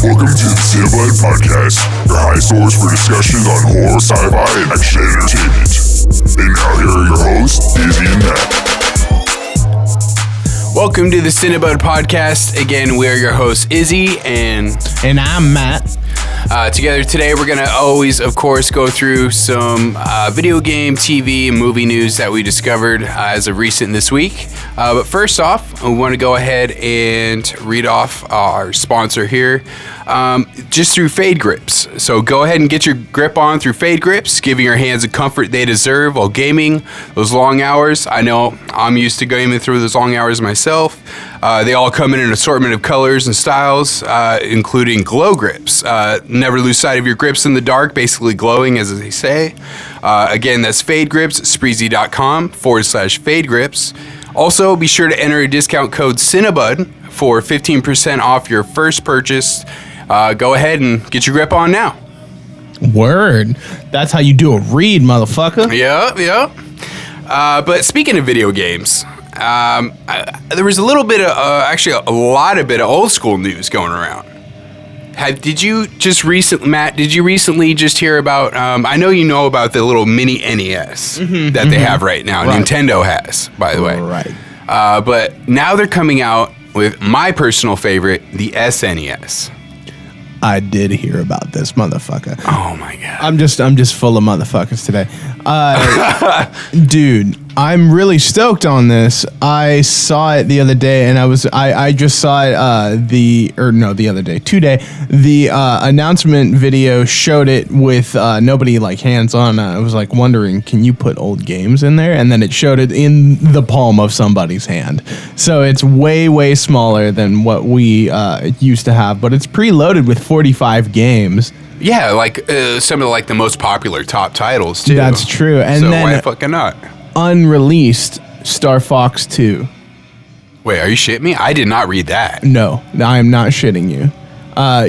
Welcome to the Cinebud Podcast, your high source for discussions on horror, sci-fi, and action entertainment. And now here are your hosts, Izzy and Matt. Welcome to the Cinebud Podcast. Again, we're your hosts, Izzy and I'm Matt. Together today, we're going to always, of course, go through some video game, TV, and movie news that we discovered as of recent this week. But first off, we want to go ahead and read off our sponsor here, just through Fade Grips. So go ahead and get your grip on through Fade Grips, giving your hands the comfort they deserve while gaming those long hours. I know I'm used to gaming through those long hours myself. They all come in an assortment of colors and styles, including glow grips. Never lose sight of your grips in the dark, basically glowing, as they say. Again, that's Fade Grips, Spreezy.com/Fade Grips. Also, be sure to enter a discount code Cinebud for 15% off your first purchase. Go ahead and get your grip on now. Word. That's how you do a read, motherfucker. Yeah. But speaking of video games, there was a little bit of, actually a lot of old school news going around. Did you recently just hear about, I know you know about the little mini NES that they have right now. Right. Nintendo has, by the way. Right. But now they're coming out with my personal favorite, the SNES. I did hear about this motherfucker. Oh my god. I'm just full of motherfuckers today. Dude, I'm really stoked on this. I saw it the other day and I just saw it today. The announcement video showed it with nobody like hands on. I was like wondering, can you put old games in there? And then it showed it in the palm of somebody's hand. So it's way smaller than what we used to have, but it's preloaded with 45 games. Yeah, like some of the most popular top titles too. That's true. And so then why fucking not? Unreleased Star Fox 2. Wait, are you shitting me? I did not read that. No, I am not shitting you.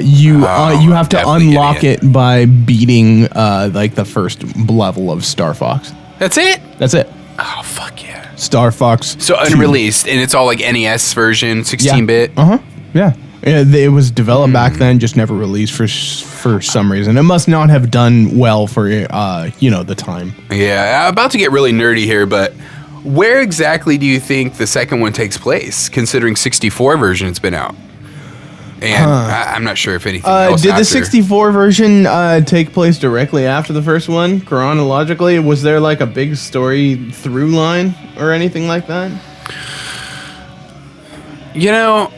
You have to unlock it by beating the first level of Star Fox. That's it? That's it. Oh, fuck yeah. Star Fox. So 2. Unreleased, and it's all like NES version, 16-bit. Yeah. It was developed back then, just never released for some reason. It must not have done well for the time. Yeah, I'm about to get really nerdy here, but where exactly do you think the second one takes place, considering 64 version's been out? And I'm not sure if anything else did after. the 64 version take place directly after the first one, chronologically? Was there like a big story through line or anything like that? You know...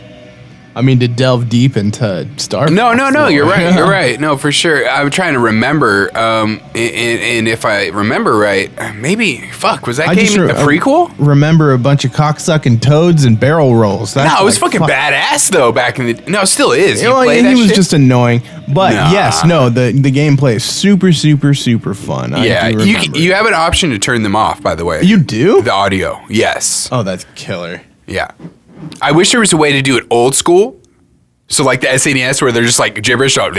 I mean, to delve deep into Star Fox. No, you're right. You're right. No, for sure. I'm trying to remember, and if I remember right, maybe, was that game a prequel? Remember a bunch of cocksucking toads and barrel rolls. That's it was fucking badass, though, back in the... No, it still is. He was just annoying. But, the gameplay is super, super, super fun. Yeah, you have an option to turn them off, by the way. You do? The audio, yes. Oh, that's killer. Yeah. I wish there was a way to do it old school. So like the SNES where they're just like gibberish. I'm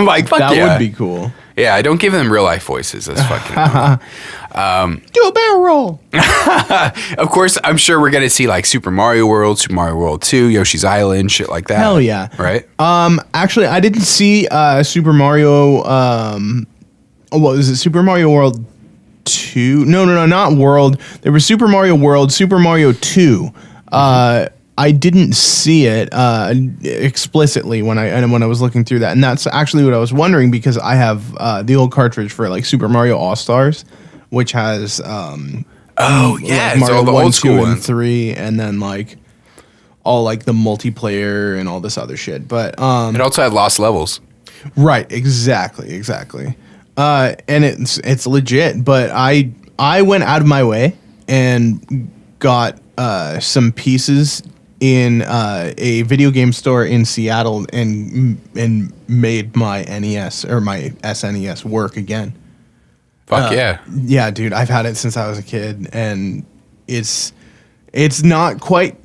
like, fuck that yeah. Would be cool. Yeah, don't give them real life voices. That's fucking do a barrel roll. Of course, I'm sure we're going to see like Super Mario World 2, Yoshi's Island, shit like that. Hell yeah. Right? Actually, I didn't see Super Mario... what was it? Super Mario World 2? No, not World. There was Super Mario World, Super Mario 2. I didn't see it explicitly when I was looking through that, and that's actually what I was wondering because I have the old cartridge for like Super Mario All Stars, which has Mario all the 1, old 2, and ones. 3, and then like all like the multiplayer and all this other shit. But it also had lost levels. Right, exactly. And it's legit, but I went out of my way and got some pieces in a video game store in Seattle and made my NES or my SNES work again. Fuck yeah. Yeah, dude, I've had it since I was a kid, and it's not quite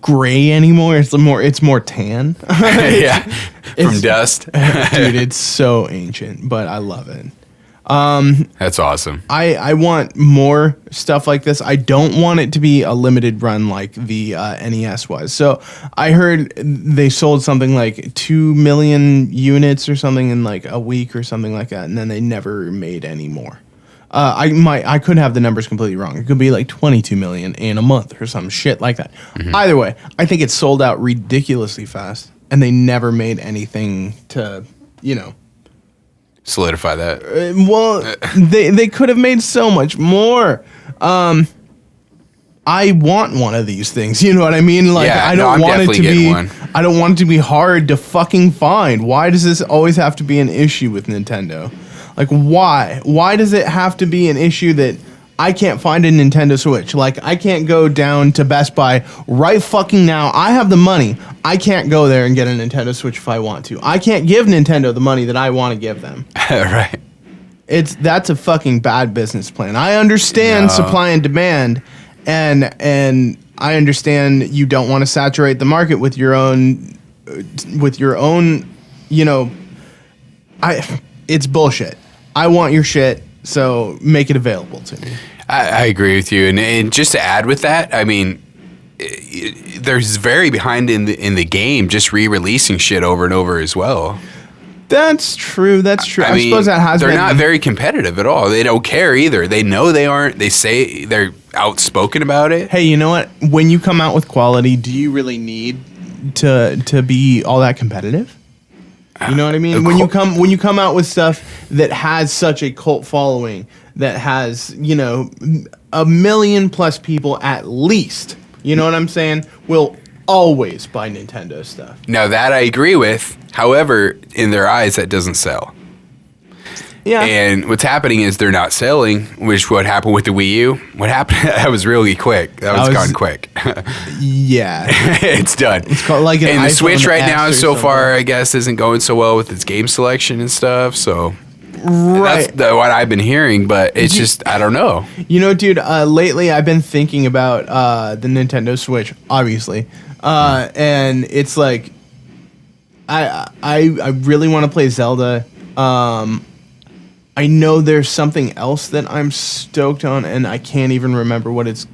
gray anymore. It's more tan. Yeah, from dust. Dude, it's so ancient, but I love it. That's awesome. I want more stuff like this. I don't want it to be a limited run like the NES was. So I heard they sold something like 2 million units or something in like a week or something like that, and then they never made any more. I could have the numbers completely wrong. It could be like 22 million in a month or some shit like that. Either way, I think it sold out ridiculously fast, and they never made anything to, solidify that. They could have made so much more. I want one of these things. You know what I mean? Like, Yeah, I don't want it to be. one. I don't want it to be hard to fucking find. Why does this always have to be an issue with Nintendo? Like, why? Why does it have to be an issue that I can't find a Nintendo Switch? Like, I can't go down to Best Buy right fucking now. I have the money. I can't go there and get a Nintendo Switch if I want to. I can't give Nintendo the money that I want to give them. Right. That's a fucking bad business plan. I understand supply and demand, and I understand you don't want to saturate the market with your own, it's bullshit. I want your shit, so make it available to me. I agree with you, and just to add with that, I mean, there's very behind in the game just re-releasing shit over and over as well. That's true. I mean, suppose that has. They're not very competitive at all. They don't care either. They know they aren't. They say they're outspoken about it. Hey, you know what? When you come out with quality, do you really need to be all that competitive? You know what I mean? When you come out with stuff that has such a cult following, that has, 1 million plus people at least, you know what I'm saying, will always buy Nintendo stuff. Now that I agree with. However, in their eyes, that doesn't sell. Yeah. And what's happening is they're not selling, which what happened with the Wii U. What happened? That was really quick. That was gone quick. Yeah. It's done. It's called like an and the iPhone Switch right X now, or so something. far, I guess, isn't going so well with its game selection and stuff. So Right. that's what I've been hearing, but it's just, I don't know. Dude, lately I've been thinking about the Nintendo Switch, obviously. And it's like, I really want to play Zelda. I know there's something else that I'm stoked on, and I can't even remember what it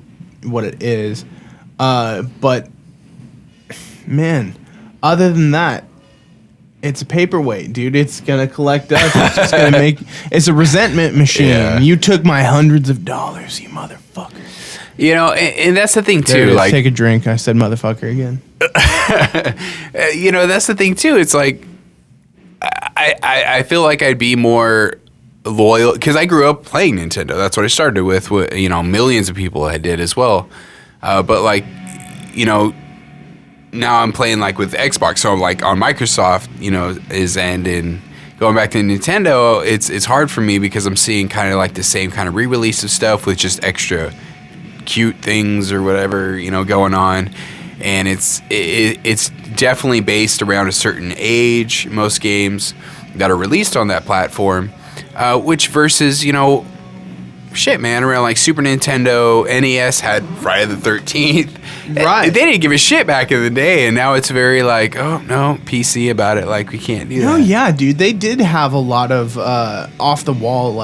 is. But man, other than that, it's a paperweight, dude. It's gonna collect dust. It's just gonna it's a resentment machine. Yeah. You took my hundreds of dollars, you motherfucker. And that's the thing There it too. is. Like, Take a drink. I said motherfucker again. that's the thing too. It's like, I feel like I'd be more loyal because I grew up playing Nintendo. That's what I started with. Millions of people I did as well. But like, now I'm playing like with Xbox. So like on Microsoft, is ending. Going back to Nintendo, it's hard for me because I'm seeing kind of like the same kind of re-release of stuff with just extra cute things or whatever, going on. And it's definitely based around a certain age, most games that are released on that platform, which versus, shit, man, around like Super Nintendo, NES had Friday the 13th. Right. They didn't give a shit back in the day, and now it's very like, oh, no, PC about it, like, we can't do that. Oh, yeah, dude. They did have a lot of off-the-wall,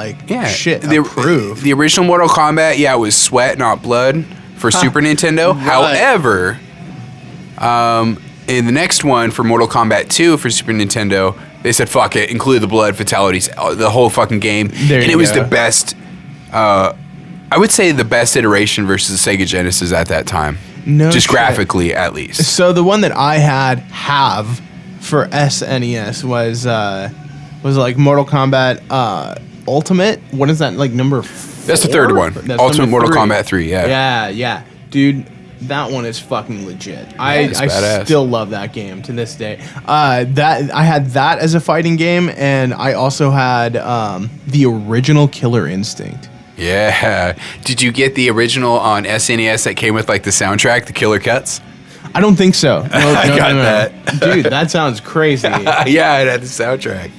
shit approved. The original Mortal Kombat, it was sweat, not blood for Super Nintendo. Right. However, in the next one for Mortal Kombat 2 for Super Nintendo, they said, fuck it, include the blood, fatalities, the whole fucking game. And it was the best, I would say the best iteration versus the Sega Genesis at that time. No Just shit. graphically, at least. So the one that I have for SNES was like Mortal Kombat Ultimate. What is that, like, number 4? That's the third one. That's Ultimate number Mortal 3. Kombat 3, yeah. Yeah. Dude, that one is fucking legit. I it's badass. still love that game to this day. I had that as a fighting game, and I also had the original Killer Instinct. Yeah. Did you get the original on SNES that came with like the soundtrack, the Killer Cuts? I don't think so. No, I got that. Dude, that sounds crazy. Yeah, it had the soundtrack.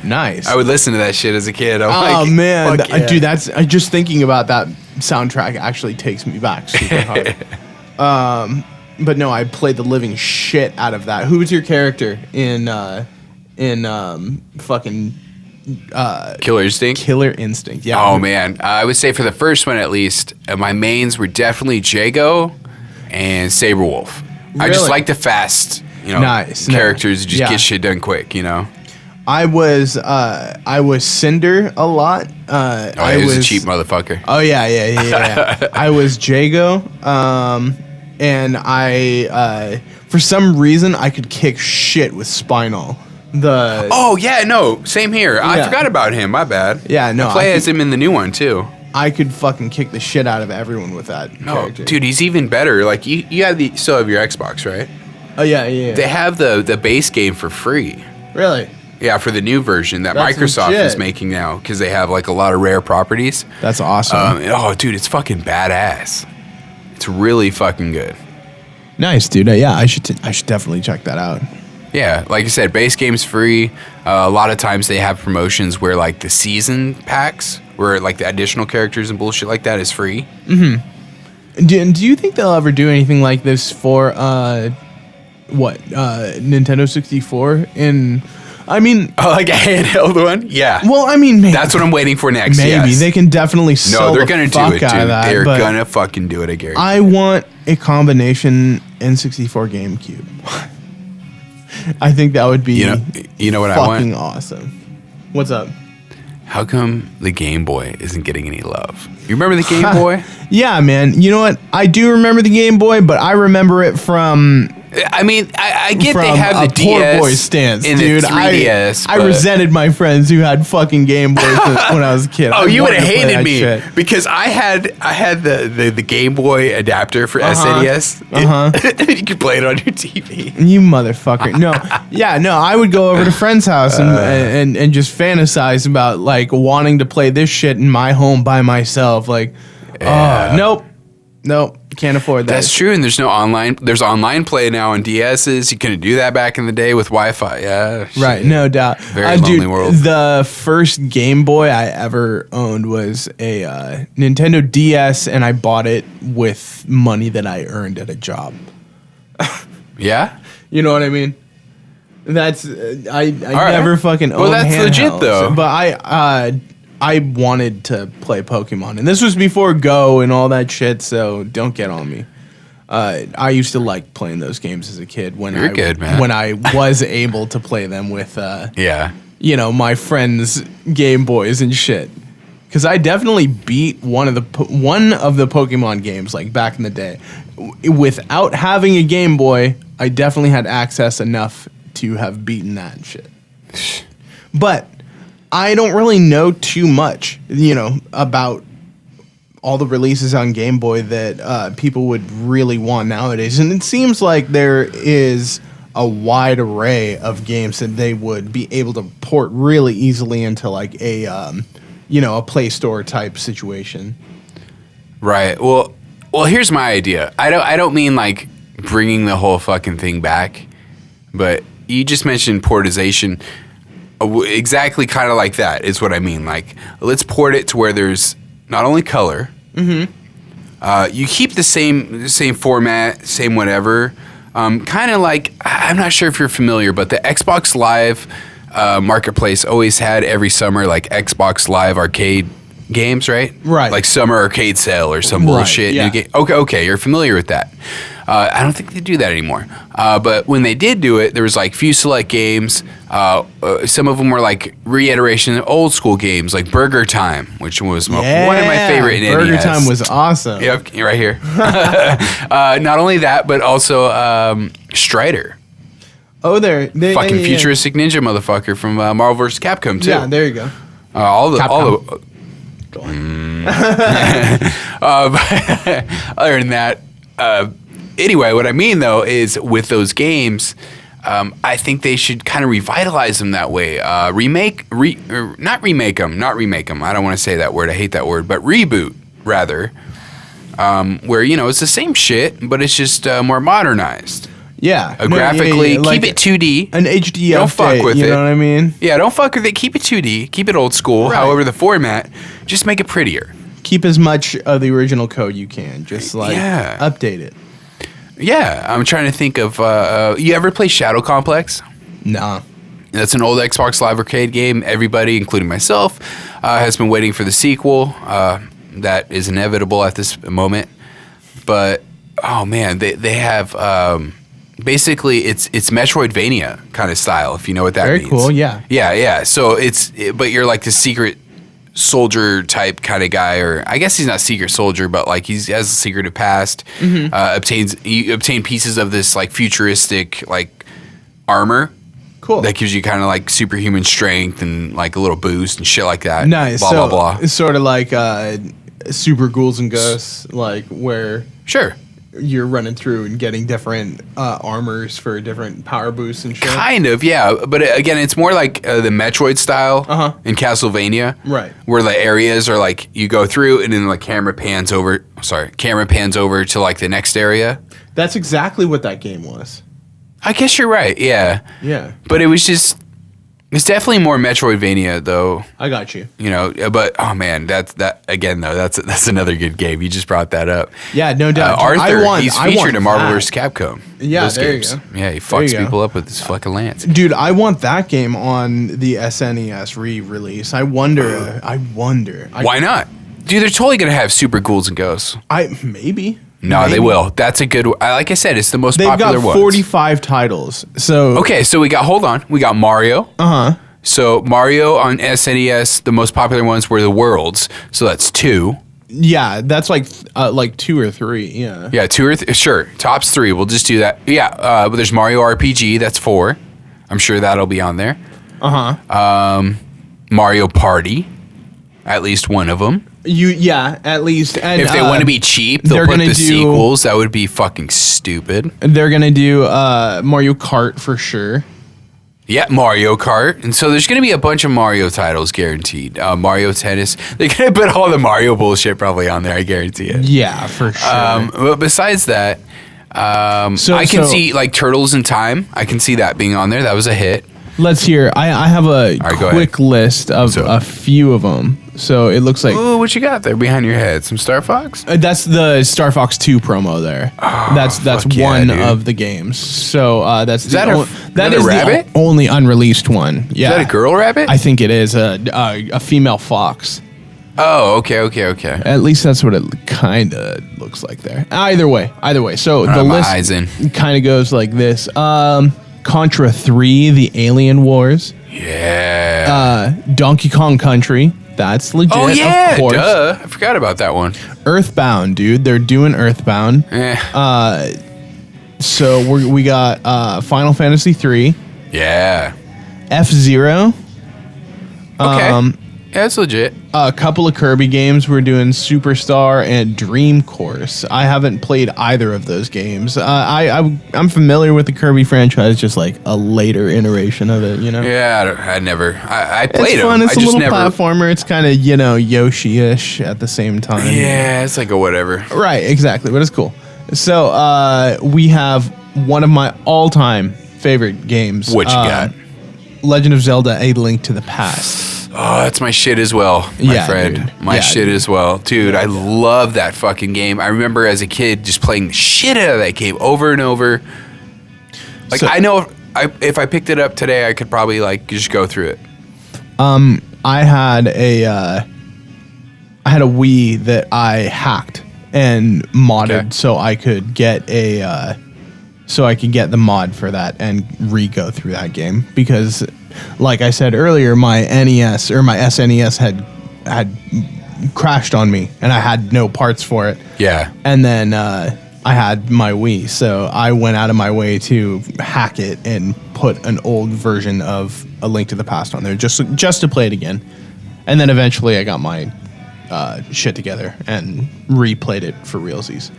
Nice. I would listen to that shit as a kid. I'm Oh like, man, fuck yeah. dude, just thinking about that soundtrack actually takes me back super hard. But no, I played the living shit out of that. Who was your character in fucking Killer Instinct. Killer Instinct. Yeah. Oh man, I would say for the first one at least, my mains were definitely Jago and Saberwolf. I just Really? like the fast, Nice. characters who just Yeah. get shit done quick. I was Cinder a lot. I was a cheap motherfucker. Oh yeah. I was Jago, and I for some reason I could kick shit with Spinal. Oh yeah, no, same here. I Yeah. forgot about him. My bad. Yeah, no, I play I as him in the new one too. I could fucking kick the shit out of everyone with that No, character. dude, he's even better. Like you have still have your Xbox, right? Oh yeah. They have the base game for free. Really? Yeah, for the new version that That's Microsoft legit. is making now because they have like a lot of rare properties. That's awesome. Dude, it's fucking badass. It's really fucking good. Nice, dude. Yeah, I should definitely check that out. Yeah, like I said, base game's free. A lot of times they have promotions where like the season packs, where like the additional characters and bullshit like that is free. Do you think they'll ever do anything like this for Nintendo 64? I mean, Oh, like a handheld one? Yeah. well, I mean, maybe, That's what I'm waiting for next. maybe yes. they can definitely No, sell they're the gonna do fuck it, out dude. of that. They're but gonna fucking do it, I guarantee. I want a combination N64 GameCube. I think that would be You know what I fucking want? awesome. What's up? How come the Game Boy isn't getting any love? You remember the Game Boy? Yeah, man. You know what? I do remember the Game Boy, but I remember it from I mean, I get from they have a the DS poor boy stance, and dude. the 3DS. I but- resented my friends who had fucking Game Boys when I was a kid. Oh, I you would wanted have to play hated that me shit. because I had the Game Boy adapter for SNES. You could play it on your TV. You motherfucker. No. Yeah, no, I would go over to friends' house and just fantasize about like wanting to play this shit in my home by myself. Like, nope. Can't afford that. That's true, and there's no online. There's online play now on DSs. You couldn't do that back in the day with Wi-Fi. Yeah, Right, shit. no doubt. Very lonely Dude, world. The first Game Boy I ever owned was a Nintendo DS, and I bought it with money that I earned at a job. Yeah. You know what I mean? That's I right. never fucking owned Well, that's legit, handhelds, though. But I wanted to play Pokemon, and this was before Go and all that shit. So don't get on me. I used to like playing those games as a kid when You're good, man. when I was able to play them with Yeah. my friends' Game Boys and shit. Because I definitely beat one of the Pokemon games like back in the day. Without having a Game Boy, I definitely had access enough to have beaten that and shit. But I don't really know too much, about all the releases on Game Boy that people would really want nowadays. And it seems like there is a wide array of games that they would be able to port really easily into like a Play Store type situation. Right. Well, here's my idea. I don't mean like bringing the whole fucking thing back, but you just mentioned portization. Exactly, kind of like that is what I mean. Like, let's port it to where there's not only color. Mm-hmm. You keep the same format, same whatever. Kind of like, I'm not sure if you're familiar, but the Xbox Live marketplace always had every summer like Xbox Live arcade games, right? Right. Like summer arcade sale or some bullshit. yeah. New game. Okay, you're familiar with that. I don't think they do that anymore. But when they did do it, there was like few select games. Some of them were like reiteration of old school games, like Burger Time, which was one of my favorite in Burger NES. Time was awesome. Yep, right here. Not only that, but also Strider. Oh, they Fucking yeah. futuristic ninja motherfucker from Marvel vs. Capcom too. Yeah, there you go. all the Go on. other than that, anyway, what I mean though is with those games, I think they should kind of revitalize them that way. Not remake them. I don't want to say that word. I hate that word. But reboot rather, where it's the same shit, but it's just more modernized. Yeah. Graphically, like keep it 2D. an HD Don't update, fuck with you it. know what I mean? Yeah, don't fuck with it. Keep it 2D. Keep it old school. Right. However, the format, just make it prettier. Keep as much of the original code you can. Just like Yeah. update it. Yeah, I'm trying to think of. You ever play Shadow Complex? Nah. That's an old Xbox Live Arcade game. Everybody, including myself, has been waiting for the sequel. That is inevitable at this moment. But, oh man, they have... basically, it's Metroidvania kind of style, if you know what that means. Very cool, yeah. Yeah. So but you're like the secret soldier type kind of guy, or I guess he's not secret soldier, but like he has a secretive past. You obtain pieces of this like futuristic like armor. Cool. That gives you kind of like superhuman strength and like a little boost and shit like that. Nice. Blah, blah, blah. It's sort of like Super Ghouls and Ghosts, like where Sure. you're running through and getting different armors for different power boosts and shit. Kind of, yeah. But again, it's more like the Metroid style in Castlevania. Right. Where the areas are like, you go through and then the camera pans over to like the next area. That's exactly what that game was. I guess you're right, yeah. Yeah. But it's definitely more Metroidvania though. I got you. You know, but oh man, that's another good game. You just brought that up. Yeah, no doubt. Arthur, he's featured in Marvel vs. Capcom. Yeah, those there games. you go. Yeah, he fucks people up with his fucking lance. Dude, I want that game on the SNES re-release. I wonder. Why not? Dude, they're totally gonna have Super Ghouls and Ghosts. Maybe. No, Maybe. they will. That's a good. Like I said, it's the most popular one. They've got 45 titles. So okay, so we got Mario. So Mario on SNES, the most popular ones were the worlds. So that's 2. Yeah, that's like 2 or 3. Yeah. Yeah, 2 or sure. Tops 3. We'll just do that. Yeah, but there's Mario RPG. That's 4. I'm sure that'll be on there. Mario Party, at least one of them. At least. And if they want to be cheap, they'll put the sequels. That would be fucking stupid. They're gonna do Mario Kart for sure. Yeah, Mario Kart. And so there's going to be a bunch of Mario titles guaranteed. Mario Tennis. They're going to put all the Mario bullshit probably on there, I guarantee it. Yeah, for sure. But besides that, I can see like Turtles in Time. I can see that being on there. That was a hit. Let's hear. I have a quick list of a few of them. So it looks like... Ooh, what you got there behind your head? Some Star Fox? That's the Star Fox 2 promo there. Oh, that's one of the games. So that's that is rabbit? The only unreleased one. Yeah. Is that a girl rabbit? I think it is a female fox. Oh, okay. At least that's what it kind of looks like there. Either way. So the list kind of goes like this. Contra 3, The Alien Wars. Yeah. Donkey Kong Country. That's legit. Oh, yeah. Of course. Duh. I forgot about that one. Earthbound, dude. They're doing Earthbound. So we got Final Fantasy 3. Yeah. F-Zero. Okay. Yeah, that's legit. A couple of Kirby games. We're doing Superstar and Dream Course. I haven't played either of those games. I'm familiar with the Kirby franchise, just like a later iteration of it, you know? Yeah, I played it's them. Fun. It's a little platformer. It's kind of, Yoshi-ish at the same time. Yeah, it's like a whatever. Right, exactly, but it's cool. So we have one of my all-time favorite games. What you got? Legend of Zelda: A Link to the Past. Oh, that's my shit as well, my friend. Dude. My shit as well. Dude, I love that fucking game. I remember as a kid just playing the shit out of that game over and over. Like, I know if I picked it up today, I could probably, like, just go through it. I had a Wii that I hacked and modded so I could get the mod for that and re-go through that game because, like I said earlier, my NES or my SNES had crashed on me and I had no parts for it. Yeah. And then I had my Wii, so I went out of my way to hack it and put an old version of A Link to the Past on there just to play it again. And then eventually I got my shit together and replayed it for realsies.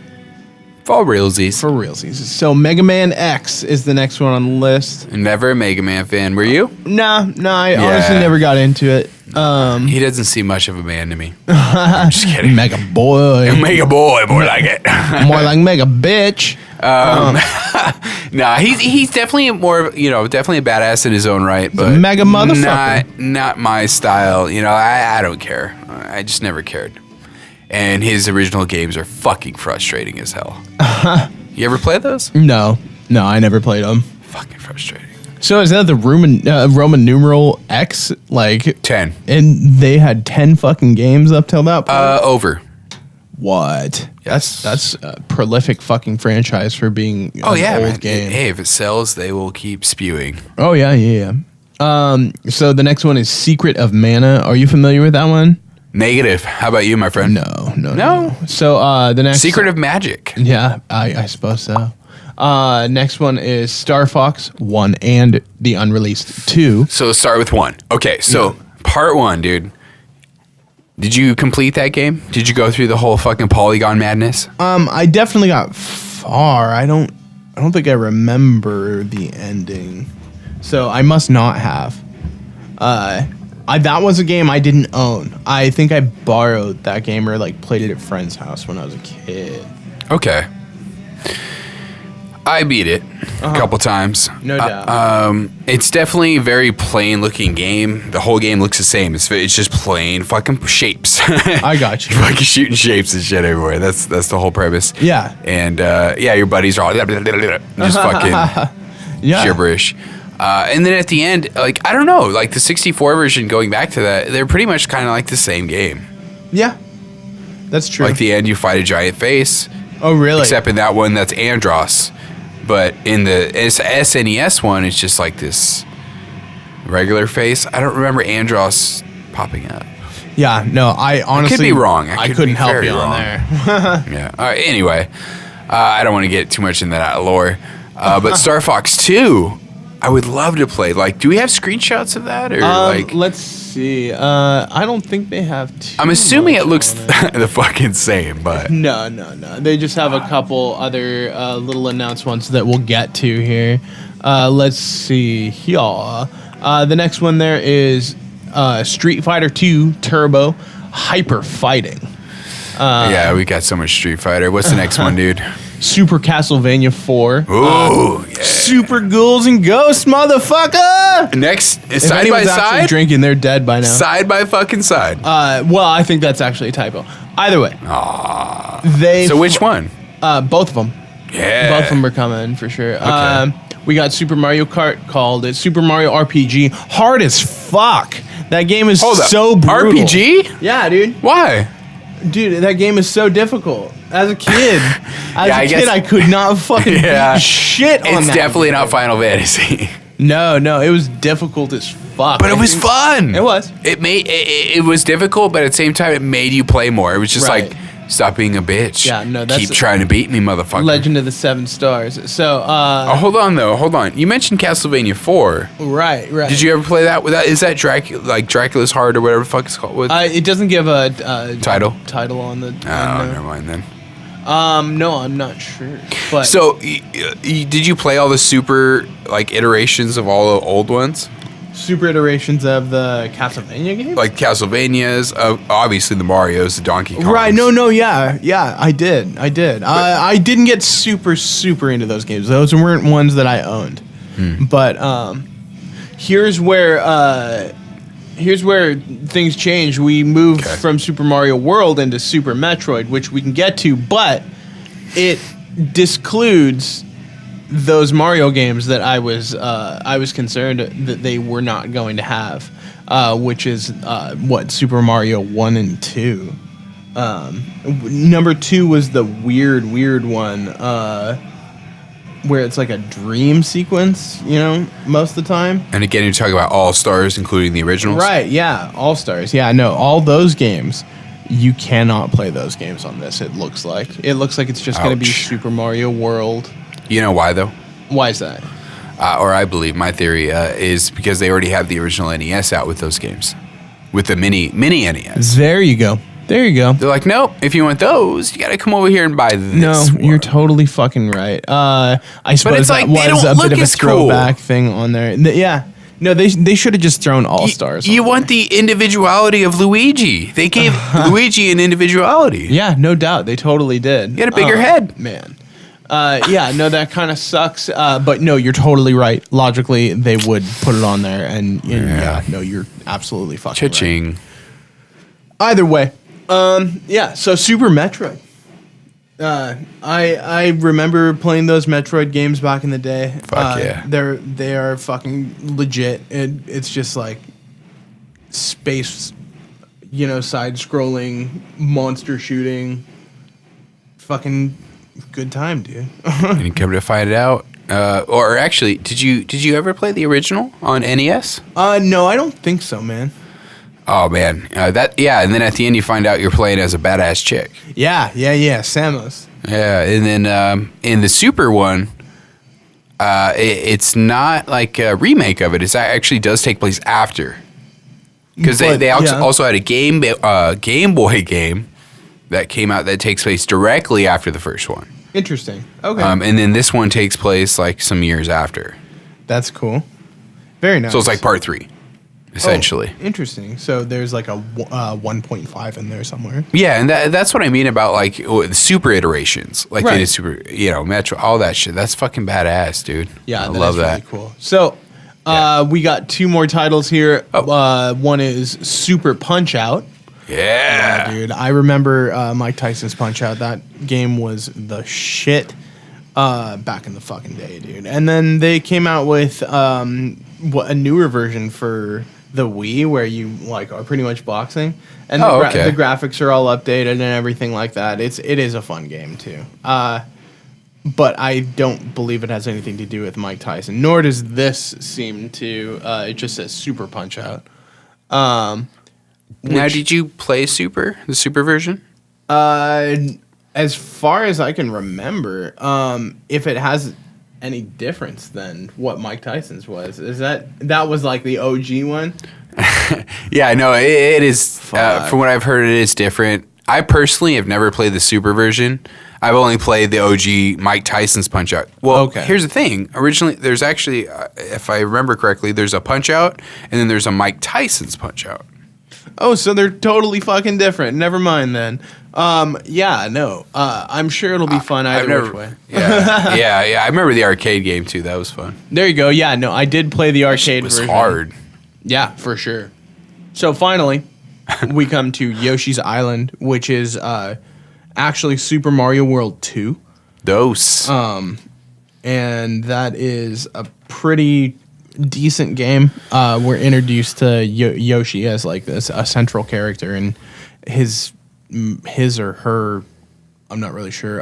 For realsies. For realsies. So Mega Man X is the next one on the list. Never a Mega Man fan. Were you? Nah, I honestly never got into it. He doesn't seem much of a man to me. I'm just kidding. Mega Boy. Mega Boy, more like it. More like Mega Bitch. Nah, he's definitely definitely a badass in his own right, but a mega motherfucker. Not my style. I don't care. I just never cared. And his original games are fucking frustrating as hell. You ever play those? No, I never played them. Fucking frustrating. So is that the Roman numeral X? Like 10. And they had 10 fucking games up till that point? Over. What? Yes. That's a prolific fucking franchise for being an old man. game. Hey, if it sells, they will keep spewing. Oh, yeah. So the next one is Secret of Mana. Are you familiar with that one? Negative. How about you, my friend? No. So the next... Secret of Magic. Yeah, I suppose so. Next one is Star Fox 1 and the unreleased 2. So let's start with 1. Okay, so part 1, dude. Did you complete that game? Did you go through the whole fucking polygon madness? I definitely got far. I don't think I remember the ending. So I must not have. That was a game I didn't own. I think I borrowed that game or like played it at a friend's house when I was a kid. Okay. I beat it a couple times. No doubt. It's definitely a very plain looking game. The whole game looks the same. It's just plain fucking shapes. I got you. Fucking shooting shapes and shit everywhere. That's the whole premise. Yeah. And your buddies are all just fucking gibberish. And then at the end, like, I don't know, like the 64 version, going back to that, they're pretty much kind of like the same game. Yeah. That's true. Like the end, you fight a giant face. Oh, really? Except in that one, that's Andros. But in the SNES one, it's just like this regular face. I don't remember Andros popping up. Yeah, no, I honestly... I could be wrong. I couldn't help you on there. Yeah. All right, anyway, I don't want to get too much into that lore. But Star Fox 2, I would love to play. Like, do we have screenshots of that? Or like, let's see. I don't think they have too I'm assuming much it looks on the fucking same, but... No. They just have a couple other little announced ones that we'll get to here. Let's see here. The next one there is Street Fighter 2 Turbo Hyper Fighting. Yeah, we got so much Street Fighter. What's the next one, dude? Super Castlevania 4. Ooh, yeah. Super Ghouls and Ghosts, motherfucker! Next, If side by anyone's actually side? drinking, they're dead by now. Side by fucking side. Well, I think that's actually a typo. Either way. So which one? Both of them. Yeah. Both of them are coming for sure. Okay. We got Super Mario Kart called it Super Mario RPG. Hard as fuck. That game is Hold up. so brutal. RPG? Yeah, dude. Why? Dude, that game is so difficult. As a kid, I could not fucking beat shit on that. It's definitely game. not Final Fantasy. No, it was difficult as fuck. But it was fun. It was. It was difficult, but at the same time, it made you play more. It was just Right. like, stop being a bitch. Yeah, no, that's Keep trying to beat me, motherfucker. Legend of the Seven Stars. So, hold on. You mentioned Castlevania 4. Right. Did you ever play that? Is that Dracula's Heart or whatever the fuck it's called? It doesn't give a Title on the. Oh, never mind then. No, I'm not sure. But So, did you play all the super iterations of all the old ones? super iterations of the Castlevania game? Like Castlevanias, obviously the Marios, the Donkey Kongs. Right, no, yeah, I did. I didn't get super into those games. Those weren't ones that I owned. But here's where things change. We moved from Super Mario World into Super Metroid, which we can get to, but it discludes those Mario games that I was concerned that they were not going to have, which is Super Mario 1 and 2. Number 2 was the weird one where it's like a dream sequence, most of the time. And again, you're talking about All Stars, including the originals? Right, yeah, All Stars. Yeah, no, all those games. You cannot play those games on this, it looks like. It looks like it's just going to be Super Mario World. You know why, though? Why is that? Or I believe my theory is because they already have the original NES out with those games. With the mini NES. There you go. They're like, nope, if you want those, you got to come over here and buy this. No, you're totally fucking right. I suppose it's like, that they was don't a bit look of a as throwback thing on there. Yeah. No, they should have just thrown All Stars. You want the individuality of Luigi. They gave Luigi an individuality. Yeah, no doubt. They totally did. He had a bigger head. Man. Yeah, no, that kind of sucks. But no, you're totally right. Logically, they would put it on there. And yeah, no, you're absolutely fucking Cha-ching. right. Either way. Yeah, so Super Metroid. I remember playing those Metroid games back in the day. Fuck yeah. They are fucking legit. It's just like space, side-scrolling monster shooting. Fucking good time, dude. And you come to find out, or actually, did you ever play the original on NES? No, I don't think so, man. Oh man, and then at the end you find out you're playing as a badass chick. Yeah, Samus. Yeah, and then in the Super one, it's not like a remake of it. It actually does take place after, because they also had a Game Boy game that came out that takes place directly after the first one. Interesting. Okay. And then this one takes place like some years after. That's cool. Very nice. So it's like part 3. Essentially. Oh, interesting. So there's like a 1.5 in there somewhere. Yeah, and that's what I mean about like the super iterations. Like they did super, Metro, all that shit. That's fucking badass, dude. Yeah, I love that. Really cool. So we got 2 more titles here. One is Super Punch Out. Yeah, dude. I remember Mike Tyson's Punch Out. That game was the shit back in the fucking day, dude. And then they came out with a newer version for the Wii, where you like are pretty much boxing, and the graphics are all updated and everything like that. It is a fun game too. But I don't believe it has anything to do with Mike Tyson. Nor does this seem to. It just says Super Punch Out. Now, did you play the Super version? As far as I can remember, if it has any difference than what Mike Tyson's was, that was like the OG one? Yeah, no, it is. From what I've heard, it is different. I personally have never played the Super version. I've only played the OG Mike Tyson's Punch Out. Well, here's the thing. Originally, there's actually, if I remember correctly, there's a Punch Out, and then there's a Mike Tyson's Punch Out. Oh, so they're totally fucking different. Never mind then. I'm sure it'll be fun either which way. Yeah. I remember the arcade game too. That was fun. There you go. Yeah, no, I did play the arcade version. It was hard. Yeah, for sure. So finally, we come to Yoshi's Island, which is actually Super Mario World 2. Dose. And that is a pretty decent game. We're introduced to Yoshi as like a central character, and his or her, I'm not really sure,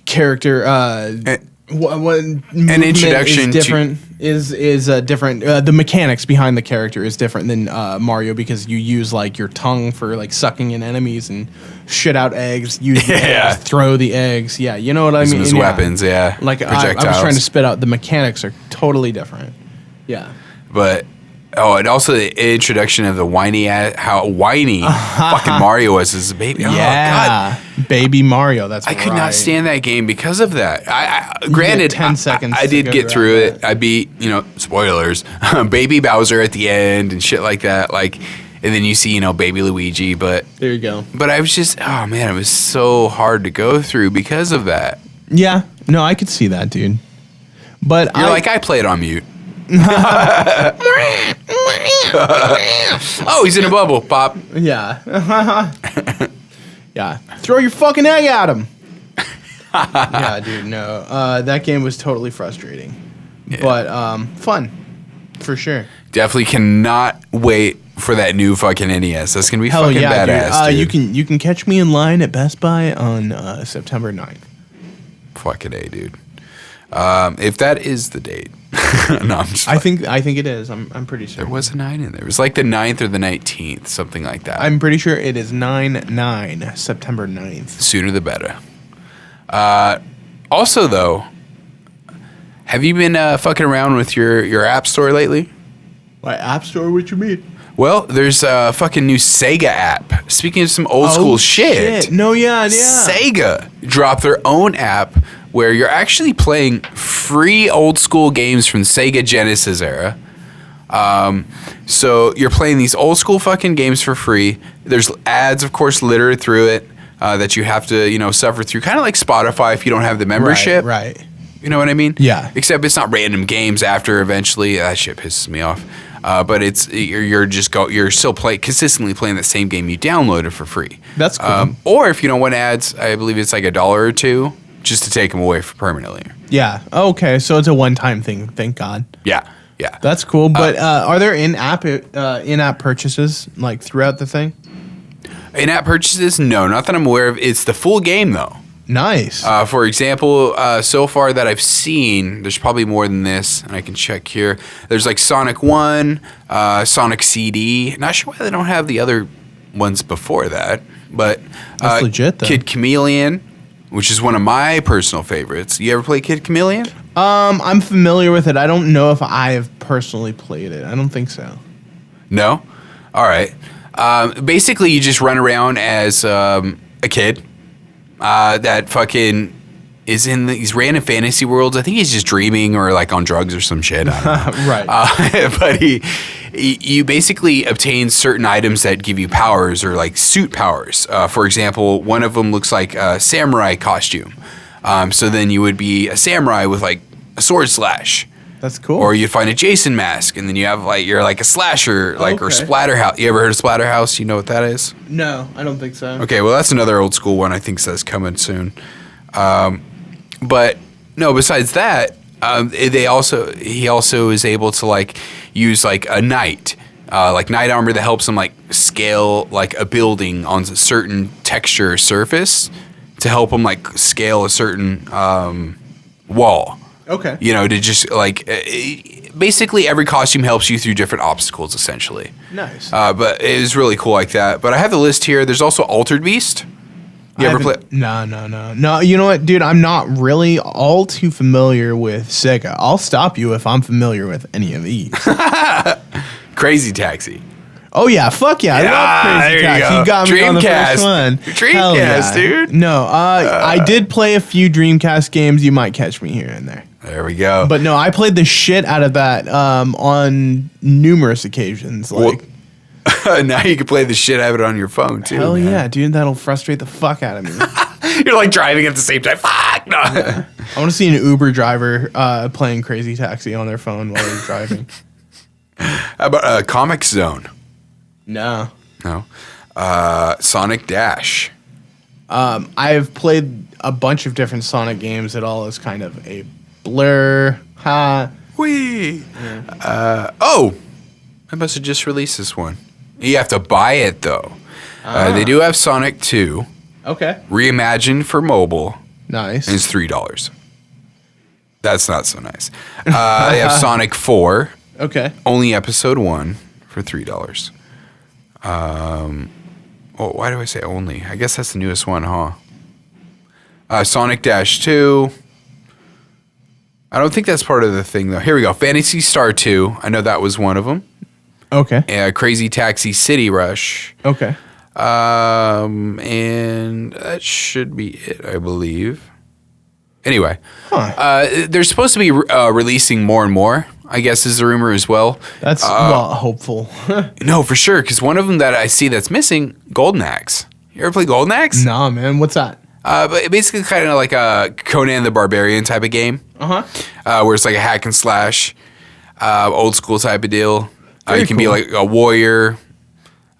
character an introduction is different is different. The mechanics behind the character is different than Mario, because you use like your tongue for like sucking in enemies and shit out eggs. Use the eggs, throw the eggs. Yeah, you know what I mean. As weapons, Like I was trying to spit out. The mechanics are totally different. Yeah, but. Oh, and also the introduction of the how whiny fucking Mario was as a baby. Yeah, oh, God. Baby Mario. That's I could not stand that game because of that. Granted, 10 seconds. I did get through it. I beat, spoilers, Baby Bowser at the end and shit like that. Like, and then you see, Baby Luigi. But there you go. But I was just, oh man, it was so hard to go through because of that. Yeah, no, I could see that, dude. But I play it on mute. Oh, he's in a bubble. Pop. Yeah. Yeah. Throw your fucking egg at him. Yeah, dude, no. That game was totally frustrating. Yeah. But fun. For sure. Definitely cannot wait for that new fucking NES. That's going to be fucking badass, dude. You can catch me in line at Best Buy on September 9th. Fucking A, dude. If that is the date. No, I'm just I think it is. I'm pretty sure. There was a 9 in there. It was like the 9th or the 19th, something like that. I'm pretty sure it is 9/9, September 9th. Sooner the better. Also, though, have you been fucking around with your app store lately? My app store? What you mean? Well, there's a fucking new Sega app. Speaking of some old school shit. No, yeah. Sega dropped their own app where you're actually playing free old school games from Sega Genesis era. So you're playing these old school fucking games for free. There's ads, of course, littered through it that you have to, suffer through. Kind of like Spotify if you don't have the membership. Right. You know what I mean? Yeah. Except it's not random games after eventually. That shit pisses me off. But you're still consistently playing the same game you downloaded for free. That's cool. Or if you don't want ads, I believe it's like $1 or $2 just to take them away for permanently. Yeah. Okay. So it's a one-time thing. Thank God. Yeah. Yeah. That's cool. But are there in-app purchases like throughout the thing? In-app purchases? No, not that I'm aware of. It's the full game though. Nice. For example, so far that I've seen, there's probably more than this, and I can check here. There's like Sonic 1, Sonic CD. Not sure why they don't have the other ones before that, but That's legit, though. Kid Chameleon, which is one of my personal favorites. You ever play Kid Chameleon? I'm familiar with it. I don't know if I have personally played it. I don't think so. No? All right. Basically, you just run around as a kid. That fucking is in these random fantasy worlds. I think he's just dreaming or like on drugs or some shit. I don't know. Right. But you basically obtain certain items that give you powers or like suit powers. For example, one of them looks like a samurai costume. So then you would be a samurai with like a sword slash. That's cool. Or you'd find a Jason mask, and then you have like you're like a slasher, like or Okay. Splatterhouse. You ever heard of Splatterhouse? You know what that is? No, I don't think so. Okay, well that's another old school one I think says coming soon. But no, besides that, he also is able to like use like a knight, like knight armor that helps him like scale like a building on a certain texture or surface to help him like scale a certain wall. Okay. You know, to just like basically every costume helps you through different obstacles essentially. Nice. But it is really cool like that. But I have the list here. There's also Altered Beast. You ever play? No. You know what, dude? I'm not really all too familiar with Sega. I'll stop you if I'm familiar with any of these. Crazy Taxi. Oh yeah, fuck yeah! I love Crazy there you Taxi. go. You got me on the Dreamcast. first one. Dreamcast, Hell yeah. dude. No, I did play a few Dreamcast games. You might catch me here and there. There we go. But no, I played the shit out of that on numerous occasions. Like, now you can play the shit out of it on your phone too. hell man. yeah, dude! That'll frustrate the fuck out of me. You're like driving at the same time. Fuck no. I want to see an Uber driver playing Crazy Taxi on their phone while they're driving. How about Comic Zone? No. No. Sonic Dash. I've played a bunch of different Sonic games. It all is kind of a blur. Ha. Whee. Oh, I must have just released this one. You have to buy it though. They do have Sonic 2 Okay. reimagined for mobile. Nice. And it's $3. That's not so nice. They have Sonic 4, Okay. only episode 1 for $3. Why do I say only? I guess that's the newest one, huh? Sonic Dash 2. I don't think that's part of the thing, though. Here we go. Phantasy Star 2. I know that was one of them. Okay. Crazy Taxi City Rush. Okay. And that should be it, I believe. Anyway, they're supposed to be releasing more and more, I guess is the rumor as well. That's hopeful. No, for sure, because one of them that I see that's missing, Golden Axe. You ever play Golden Axe? Nah, man. What's that? But basically kind of like a Conan the Barbarian type of game. Where it's like a hack and slash, old school type of deal. You can be cool. like a warrior,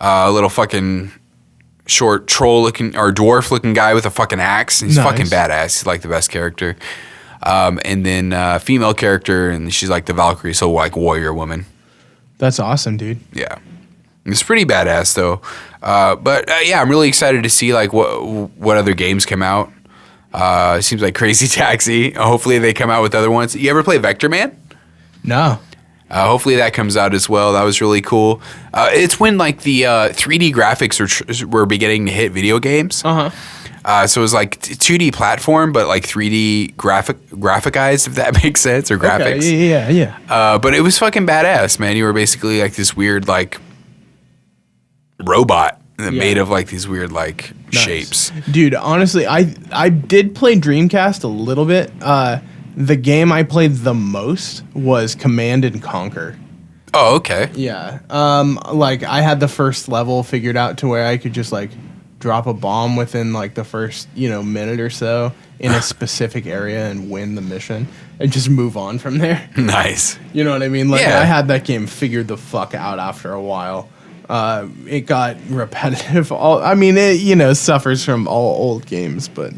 a little fucking short troll looking or dwarf looking guy with a fucking axe. He's Nice. fucking badass. He's like the best character. And then female character, and she's like the Valkyrie, so like warrior woman. That's awesome, dude. Yeah. It's pretty badass though. But yeah, I'm really excited to see like what other games come out. It seems like Crazy Taxi. Hopefully they come out with other ones. You ever play Vector Man? No. Hopefully that comes out as well. That was really cool. It's when like the 3D graphics were beginning to hit video games. So it was like 2D platform, but like 3D graphicized, if that makes sense, or graphics. Okay. Yeah. But it was fucking badass, man. You were basically like this weird like robot made of like these weird like shapes. Dude, honestly, I did play Dreamcast a little bit. The game I played the most was Command and Conquer. Oh, okay. Yeah. Like I had the first level figured out to where I could just like drop a bomb within like the first, minute or so in a specific area and win the mission and just move on from there. Nice. You know what I mean? Like Yeah. I had that game figured the fuck out after a while. It got repetitive. It suffers from all old games, but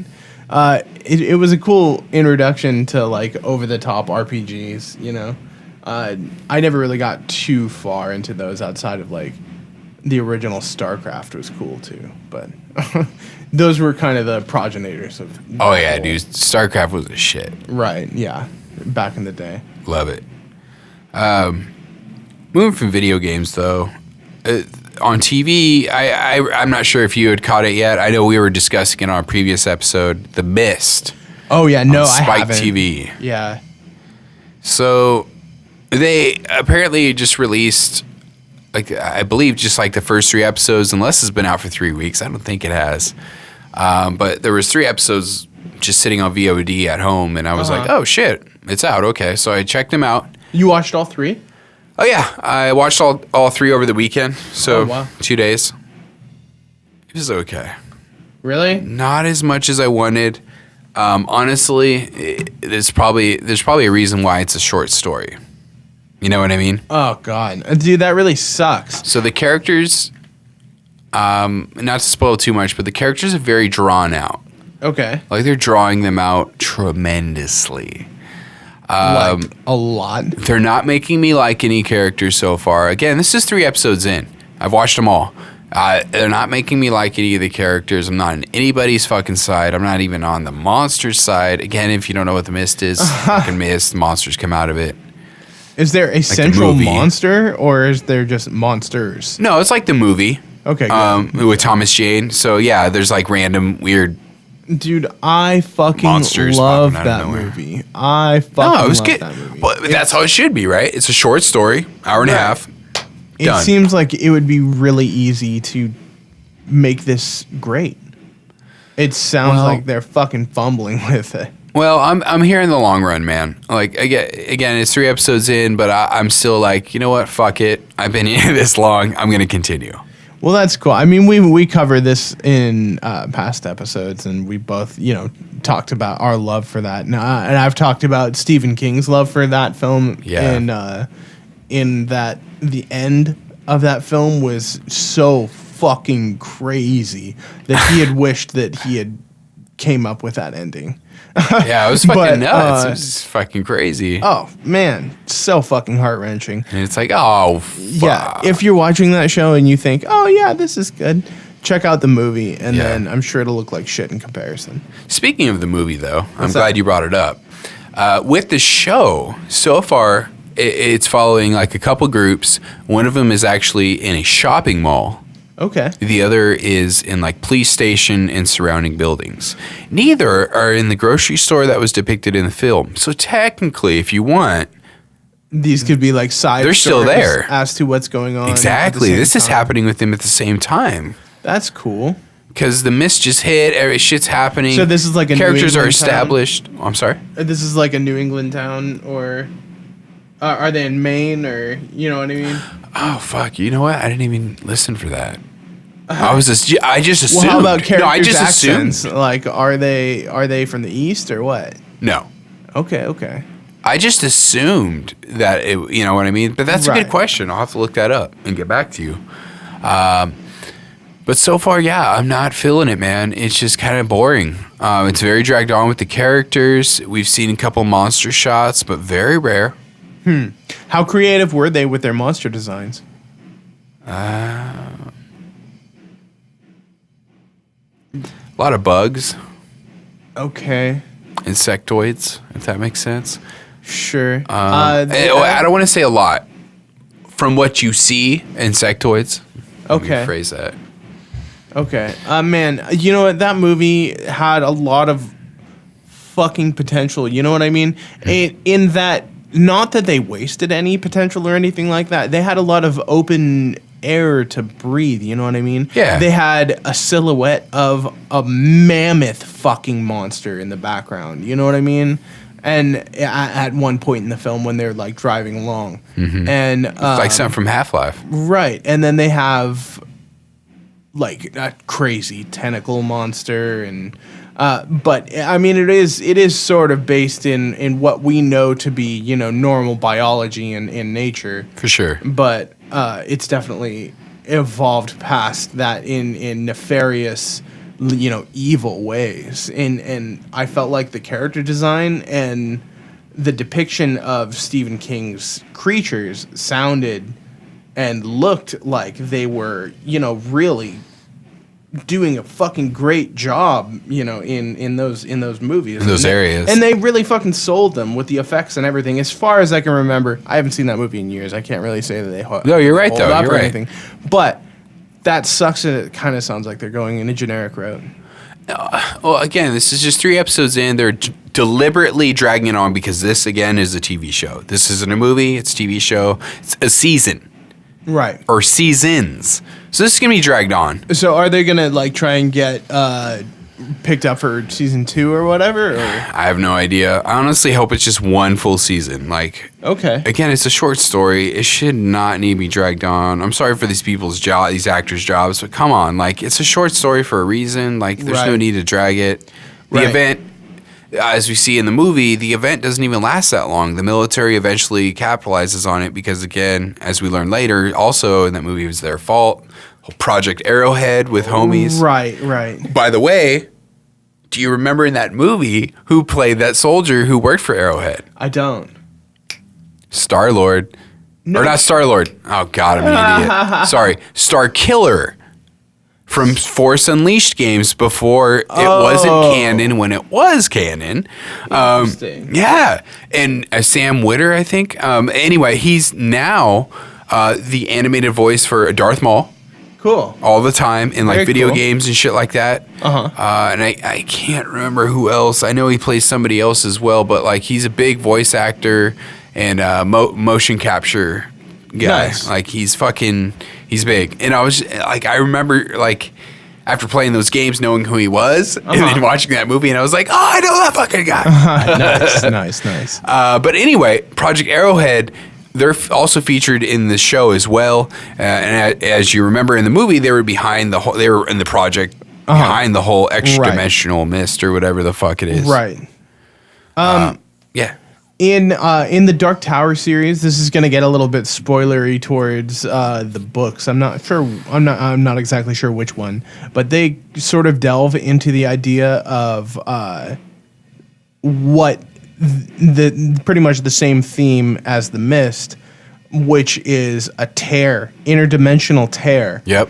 it was a cool introduction to like over the top RPGs. I never really got too far into those outside of like the original StarCraft was cool too, but those were kind of the progenitors of. Oh yeah, dude, StarCraft was a shit. Right? Yeah, back in the day. Love it. Moving from video games though, on TV, I'm not sure if you had caught it yet. I know we were discussing in our previous episode, The Mist. Oh yeah, no, on I Spike haven't. TV. Yeah. So they apparently just released, like I believe, just like the first 3 episodes, unless it's been out for 3 weeks. I don't think it has. But there was 3 episodes just sitting on VOD at home, and I was like, oh shit, it's out. Okay, so I checked them out. You watched all 3? Oh yeah, I watched all 3 over the weekend. So Oh, wow. 2 days. It was okay. Really? Not as much as I wanted. Honestly, there's probably a reason why it's a short story. You know what I mean? Oh god, dude, that really sucks. So the characters, not to spoil too much, but the characters are very drawn out. Okay. Like they're drawing them out tremendously. Like a lot. They're not making me like any characters so far. Again, this is 3 episodes in. I've watched them all. They're not making me like any of the characters. I'm not on anybody's fucking side. I'm not even on the monster's side. Again, if you don't know what the Mist is, fucking Mist, monsters come out of it. Is there a central movie. monster, or is there just monsters? No, it's like the movie. Okay, good. With Thomas Jane. So yeah, there's like random weird. Dude, I fucking Monsters love popping out that of nowhere. movie. I fucking No, it was love good. that movie. But that's how it should be, right? It's a short story, hour and a Right. half. It Done. seems like it would be really easy to make this great. It sounds Well- like they're fucking fumbling with it. Well, I'm here in the long run, man. Like again, it's 3 episodes in, but I'm still like, you know what? Fuck it. I've been here this long. I'm gonna continue. Well, that's cool. I mean, we covered this in past episodes, and we both, talked about our love for that. And I've talked about Stephen King's love for that film. Yeah. And in that the end of that film was so fucking crazy that he had wished that he had came up with that ending. Yeah, it was fucking But, nuts. It was fucking crazy. Oh man, so fucking heart wrenching. And it's like, oh, fuck. Yeah, if you're watching that show and you think, oh yeah, this is good, check out the movie, and Yeah. then I'm sure it'll look like shit in comparison. Speaking of the movie, though, I'm What's glad that? you brought it up. With the show, so far, it's following like a couple groups. One of them is actually in a shopping mall. Okay. The other is in like police station and surrounding buildings. Neither are in the grocery store that was depicted in the film. So technically, if you want, These could be like side They're still stories there. as to what's going on. at the exactly, same this is time. happening with them at the same time. That's cool. Because the mist just hit, every shit's happening. So this is like a New characters are England town? established. Oh, I'm sorry. This is like a New England town, or are they in Maine, or you know what I mean? Oh fuck! You know what? I didn't even listen for that. I just assumed. Well, how about characters' No, I just accents? assumed. Like, are they from the East or what? No, Okay. I just assumed that it. You know what I mean? But that's a Right. good question. I'll have to look that up and get back to you. But so far, yeah, I'm not feeling it, man. It's just kind of boring. It's very dragged on with the characters. We've seen a couple monster shots, but very rare. How creative were they with their monster designs? A lot of bugs, Okay, insectoids, if that makes sense. sure. I don't want to say a lot. From what you see, insectoids. Let me Okay. phrase that. Okay. Man, you know what? That movie had a lot of fucking potential. You know what I mean? In that, not that they wasted any potential or anything like that. They had a lot of open air to breathe. You know what I mean? Yeah. They had a silhouette of a mammoth fucking monster in the background. You know what I mean? And at one point in the film when they're like driving along. And It's like something from Half-Life. right. And then they have like a crazy tentacle monster, and but I mean it is sort of based in what we know to be, you know, normal biology and in nature. For sure. But it's definitely evolved past that in nefarious, you know, evil ways. And I felt like the character design and the depiction of Stephen King's creatures sounded and looked like they were, you know, really doing a fucking great job, you know, in those movies, In those areas. and they really fucking sold them with the effects and everything. As far as I can remember, I haven't seen that movie in years. I can't really say that they No, you're right, hold though. up You're or right. anything. But that sucks, and it kind of sounds like they're going in a generic route. Well, again, this is just 3 episodes in. They're deliberately dragging it on because this, again, is a TV show. This isn't a movie. It's a TV show. It's a season. Right. Or seasons. So this is going to be dragged on. So are they gonna like try and get picked up for season 2 or whatever? Or? I have no idea. I honestly hope it's just one full season. Like, Okay. again, it's a short story. It should not need to be dragged on. I'm sorry for these people's job, these actors' jobs, but come on, like, it's a short story for a reason. Like, there's no Right. need to drag it. The Right. event, as we see in the movie, the event doesn't even last that long. The military eventually capitalizes on it because, again, as we learn later, also in that movie, it was their fault. Project Arrowhead with homies. Right. By the way, do you remember in that movie who played that soldier who worked for Arrowhead? I don't. Star-Lord. No. Or not Star-Lord. Oh, God, I'm an idiot. Sorry. Star-Killer from Force Unleashed games before it wasn't canon when it was canon. Interesting. Yeah. And Sam Witter, I think. Anyway, he's now the animated voice for Darth Maul. Cool. All the time in like Very video cool. games and shit like that. And I can't remember who else. I know he plays somebody else as well, but like he's a big voice actor and motion capture guy. Nice. Like he's big. And I was like, I remember like after playing those games, knowing who he was and then watching that movie, and I was like, oh, I know that fucking guy. Nice. But anyway, Project Arrowhead, they're also featured in the show as well. And as you remember in the movie, they were behind the whole. They were in the project behind the whole extra dimensional mist or whatever the fuck it is. Right. Yeah. In the Dark Tower series, this is going to get a little bit spoilery towards the books. I'm not sure. I'm not exactly sure which one, but they sort of delve into the idea of what the pretty much the same theme as the Mist, which is a tear, interdimensional tear. Yep.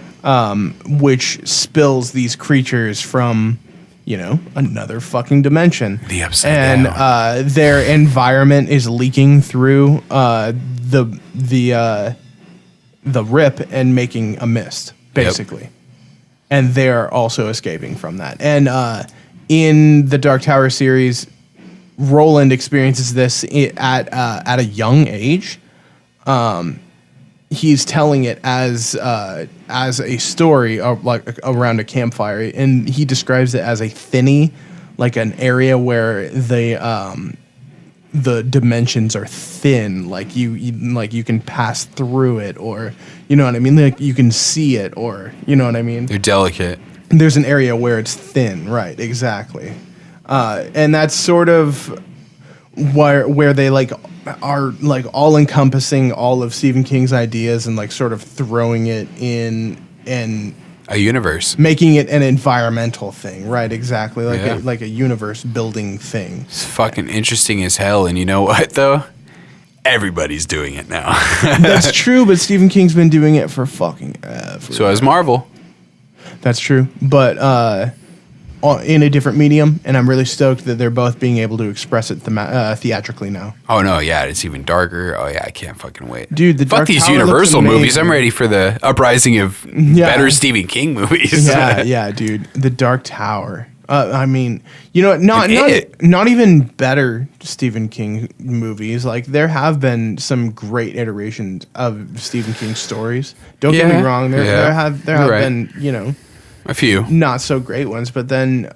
Which spills these creatures from, you know, another fucking dimension. The upside down. And their environment is leaking through the rip and making a mist, basically. And they're also escaping from that. And in the Dark Tower series, Roland experiences this at a young age. He's telling it as a story of, like around a campfire, and he describes it as a thinny, like an area where the dimensions are thin, like you can pass through it, or you know what I mean, like you can see it, or you know what I mean. They're delicate. There's an area where it's thin, right? Exactly, and that's sort of where they like are like all encompassing all of Stephen King's ideas and like sort of throwing it in and A universe. making it an environmental thing, right? Exactly, like Yeah. like a universe building thing. It's fucking interesting as hell. And you know what, though? Everybody's doing it now. That's true, but Stephen King's been doing it for fucking ever. So has Marvel. That's true, but in a different medium, and I'm really stoked that they're both being able to express it theatrically now. Oh, no, yeah, it's even darker. Oh, yeah, I can't fucking wait. Dude, the Fuck Dark these Tower looks Universal movies. amazing. I'm ready for the uprising of better Stephen King movies. Yeah, dude, the Dark Tower. I mean, you know, not It. not even better Stephen King movies. Like there have been some great iterations of Stephen King stories. Don't get Yeah, me wrong. There yeah. have You're right. been, you know, A few. not so great ones, but then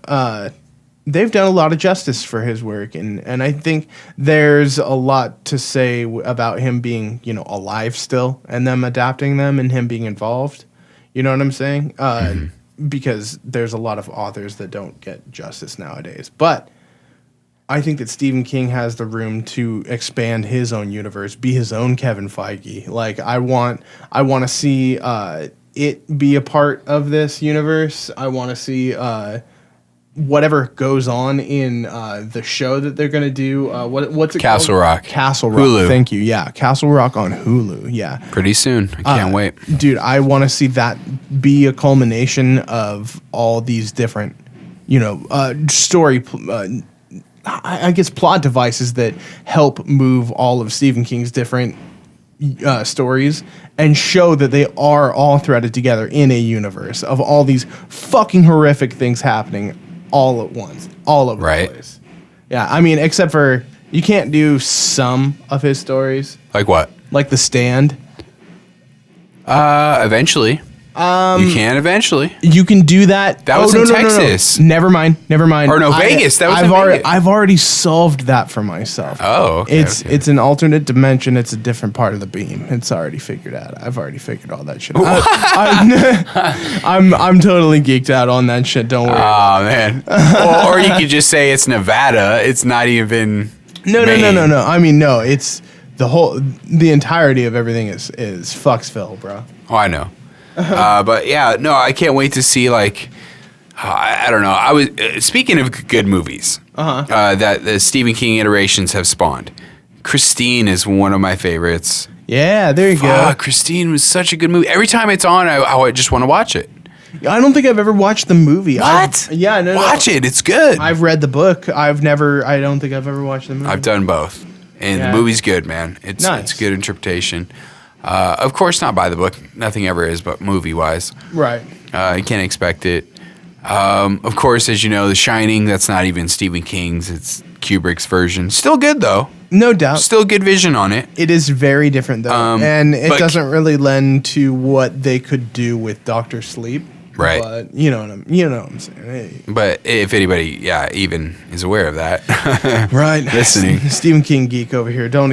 they've done a lot of justice for his work, and I think there's a lot to say about him being, you know, alive still, and them adapting them and him being involved. You know what I'm saying? Because there's a lot of authors that don't get justice nowadays. But I think that Stephen King has the room to expand his own universe, be his own Kevin Feige. Like I want to see it be a part of this universe. I want to see whatever goes on in the show that they're going to do. What's it Castle called? Rock. Castle Rock. Hulu. Thank you. Yeah, Castle Rock on Hulu. Yeah. Pretty soon. I can't wait. Dude, I want to see that be a culmination of all these different, story, I guess plot devices that help move all of Stephen King's different stories and show that they are all threaded together in a universe of all these fucking horrific things happening all at once, all over the place. Yeah, I mean, except for you can't do some of his stories. Like what? Like The Stand. Eventually. You can eventually. You can do that. That was in Texas. No. Never mind. Or no, Vegas. That was in Vegas. I've already solved that for myself. Oh, okay. It's an alternate dimension. It's a different part of the beam. It's already figured out. I've already figured all that shit out. I'm totally geeked out on that shit. Don't worry. Oh man. Or you could just say it's Nevada. It's not even. No. I mean, no. It's the entirety of everything is Fucksville, bro. Oh, I know. But yeah, no, I can't wait to see I don't know. I was speaking of good movies that the Stephen King iterations have spawned. Christine is one of my favorites. Yeah, there you go. Christine was such a good movie. Every time it's on, I just want to watch it. I don't think I've ever watched the movie. What? No. Watch it. It's good. I've read the book. I don't think I've ever watched the movie. I've done both, and the movie's good, man. It's nice. It's good interpretation. Of course, not by the book. Nothing ever is, but movie-wise. Right. You can't expect it. Of course, as you know, The Shining, that's not even Stephen King's. It's Kubrick's version. Still good, though. No doubt. Still good vision on it. It is very different, though. And it doesn't really lend to what they could do with Dr. Sleep. Right. But you know what I'm saying. Hey. But if anybody, even is aware of that. Right. Listening. Stephen King geek over here. Don't.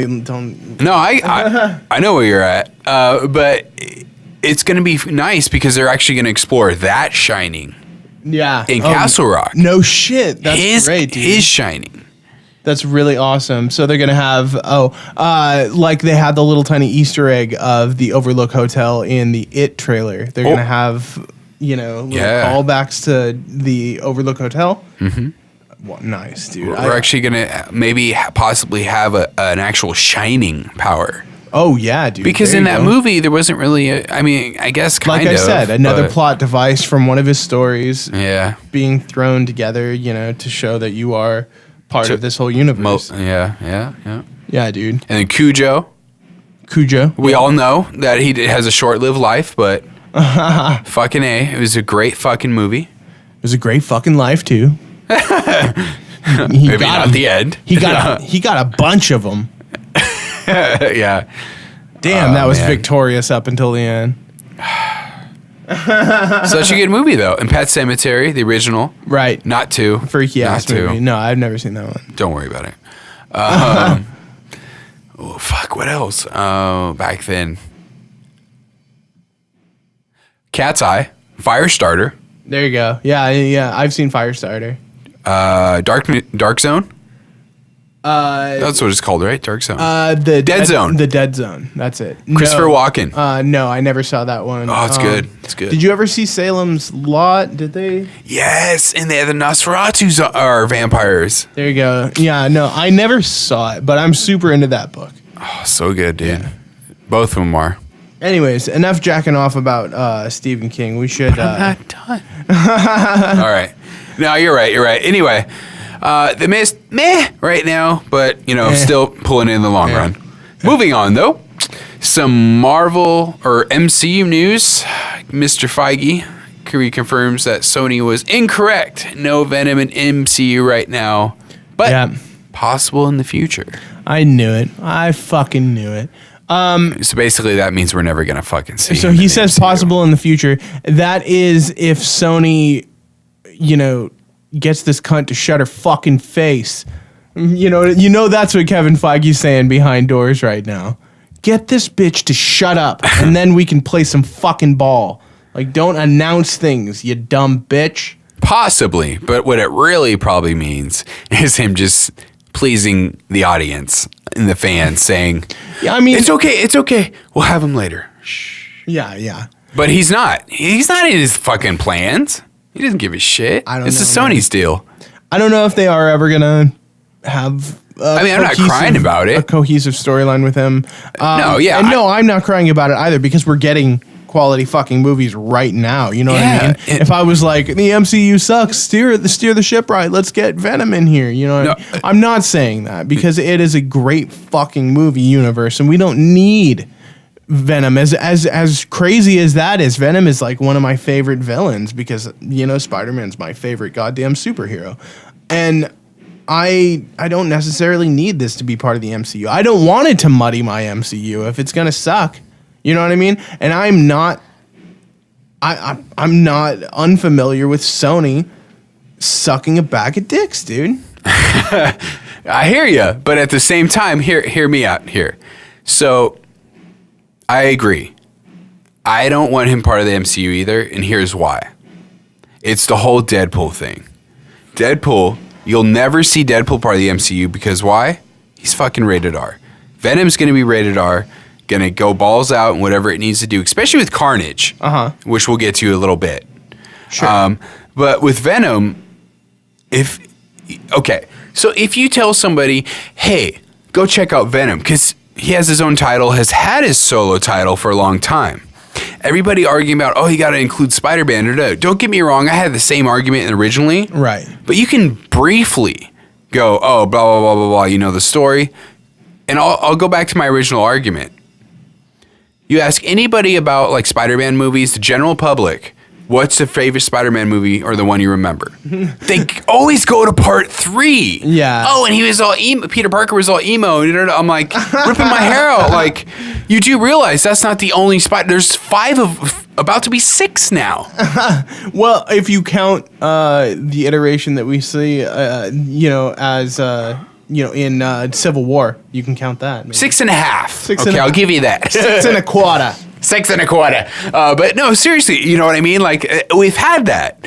No, I know where you're at. But it's going to be nice because they're actually going to explore that Shining. Yeah. In Castle Rock. No shit. That's great, dude. His Shining. That's really awesome. So they're going to have, like they had the little tiny Easter egg of the Overlook Hotel in the It trailer. They're going to have, little callbacks to the Overlook Hotel. Mm-hmm. Well, nice, dude. We're actually going to possibly have an actual shining power. Oh, yeah, dude. Because in that movie, there wasn't really I guess kind of. Like I said, another plot device from one of his stories. Yeah. Being thrown together, to show that you are part of this whole universe. Yeah, dude. And then Cujo. We all know that he has a short-lived life, but fucking A, it was a great fucking movie. It was a great fucking life, too. Maybe not the end. He got a bunch of them. Yeah. Damn, that was victorious up until the end. Such a good movie, though. And Pet Sematary, the original. Right. Not two. Freaky ass movie. No, I've never seen that one. Don't worry about it. Fuck, what else? Back then. Cat's Eye. Firestarter. There you go. Yeah. I've seen Firestarter. Dark Zone? That's what it's called, right? Dark Zone. The Dead Zone. The Dead Zone. That's it. Christopher Walken. No, I never saw that one. Oh, it's good. It's good. Did you ever see Salem's Lot? Did they? Yes, and they have the Nosferatus are vampires. There you go. Yeah, no, I never saw it, but I'm super into that book. Oh, so good, dude. Yeah. Both of them are. Anyways, enough jacking off about Stephen King. We should. I'm not done. All right. No, you're right. Anyway. The mist, right now, but, still pulling in the long run. Moving on, though. Some Marvel or MCU news. Mr. Feige reconfirms that Sony was incorrect. No Venom in MCU right now, but possible in the future. I knew it. I fucking knew it. So basically that means we're never going to fucking see So he says MCU. Possible in the future. That is if Sony, gets this cunt to shut her fucking face. That's what Kevin Feige's saying behind doors right now. Get this bitch to shut up, and then we can play some fucking ball. Like, don't announce things, you dumb bitch. Possibly, but what it really probably means is him just pleasing the audience and the fans, saying, Yeah, I mean, it's okay. We'll have him later. Shh. Yeah. But he's not. He's not in his fucking plans. He doesn't give a shit. It's a Sony's deal. I don't know if they are ever gonna have. I'm not crying about it. A cohesive storyline with him. And I'm not crying about it either because we're getting quality fucking movies right now. You know what I mean? If I was like, the MCU sucks, steer the ship right. Let's get Venom in here. You know what I mean? I'm not saying that because it is a great fucking movie universe, and we don't need Venom. As crazy as that is, Venom is like one of my favorite villains because, you know, Spider-Man's my favorite goddamn superhero. And I don't necessarily need this to be part of the MCU. I don't want it to muddy my MCU if it's gonna suck. You know what I mean? And I'm not unfamiliar with Sony sucking a bag of dicks, dude. I hear you, but at the same time, hear me out here. So I agree. I don't want him part of the MCU either, and here's why. It's the whole Deadpool thing. Deadpool, you'll never see Deadpool part of the MCU because why? He's fucking rated R. Venom's going to be rated R, going to go balls out and whatever it needs to do, especially with Carnage, which we'll get to a little bit. Sure. But with Venom, if you tell somebody, hey, go check out Venom, because he has his own title, has had his solo title for a long time. Everybody arguing about, you got to include Spider-Man. Don't get me wrong, I had the same argument originally. Right. But you can briefly go, blah, blah, blah, blah, blah, you know the story. And I'll go back to my original argument. You ask anybody about like Spider-Man movies, the general public, what's the favorite Spider-Man movie or the one you remember? They always go to part 3. Yeah. Oh, and he was all emo. Peter Parker was all emo. I'm like ripping my hair out. Like, you do realize that's not the only There's 5 about to be 6 now. Well, if you count the iteration that we see, in Civil War, you can count that. Maybe. 6.5. I'll give you that. 6.25. 6.25. But no, seriously, you know what I mean? Like, we've had that.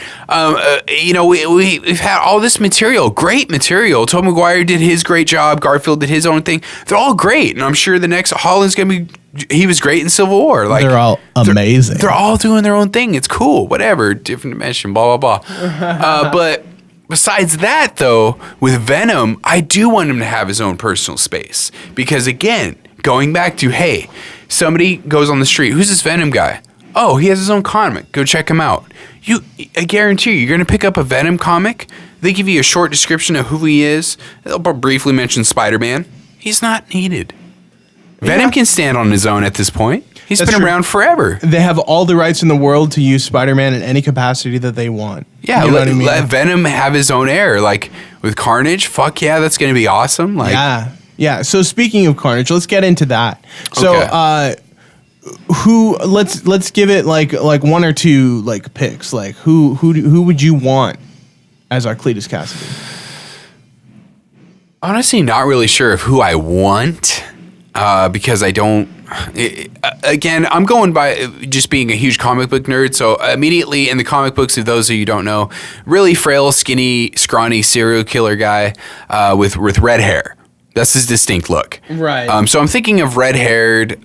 We've had all this material, great material. Tobey Maguire did his great job. Garfield did his own thing. They're all great. And I'm sure the next Holland's going to be, he was great in Civil War. Like, they're all amazing. They're all doing their own thing. It's cool. Whatever. Different dimension, blah, blah, blah. But besides that, though, with Venom, I do want him to have his own personal space. Because, again, going back to, hey, somebody goes on the street, who's this Venom guy? Oh, he has his own comic. Go check him out. I guarantee you're going to pick up a Venom comic. They give you a short description of who he is. They'll briefly mention Spider-Man. He's not needed. Venom can stand on his own at this point. He's been around forever. They have all the rights in the world to use Spider-Man in any capacity that they want. Yeah, let Venom have his own air. Like, with Carnage, fuck yeah, that's going to be awesome. Like, yeah. So speaking of Carnage, let's get into that. So, let's give it like 1 or 2 like picks. Like, who would you want as our Cletus Cassidy? Honestly, not really sure of who I want. Because I don't. Again, I'm going by just being a huge comic book nerd. So immediately in the comic books, of those of you who don't know, really frail, skinny, scrawny serial killer guy with red hair. That's his distinct look. Right. So I'm thinking of red-haired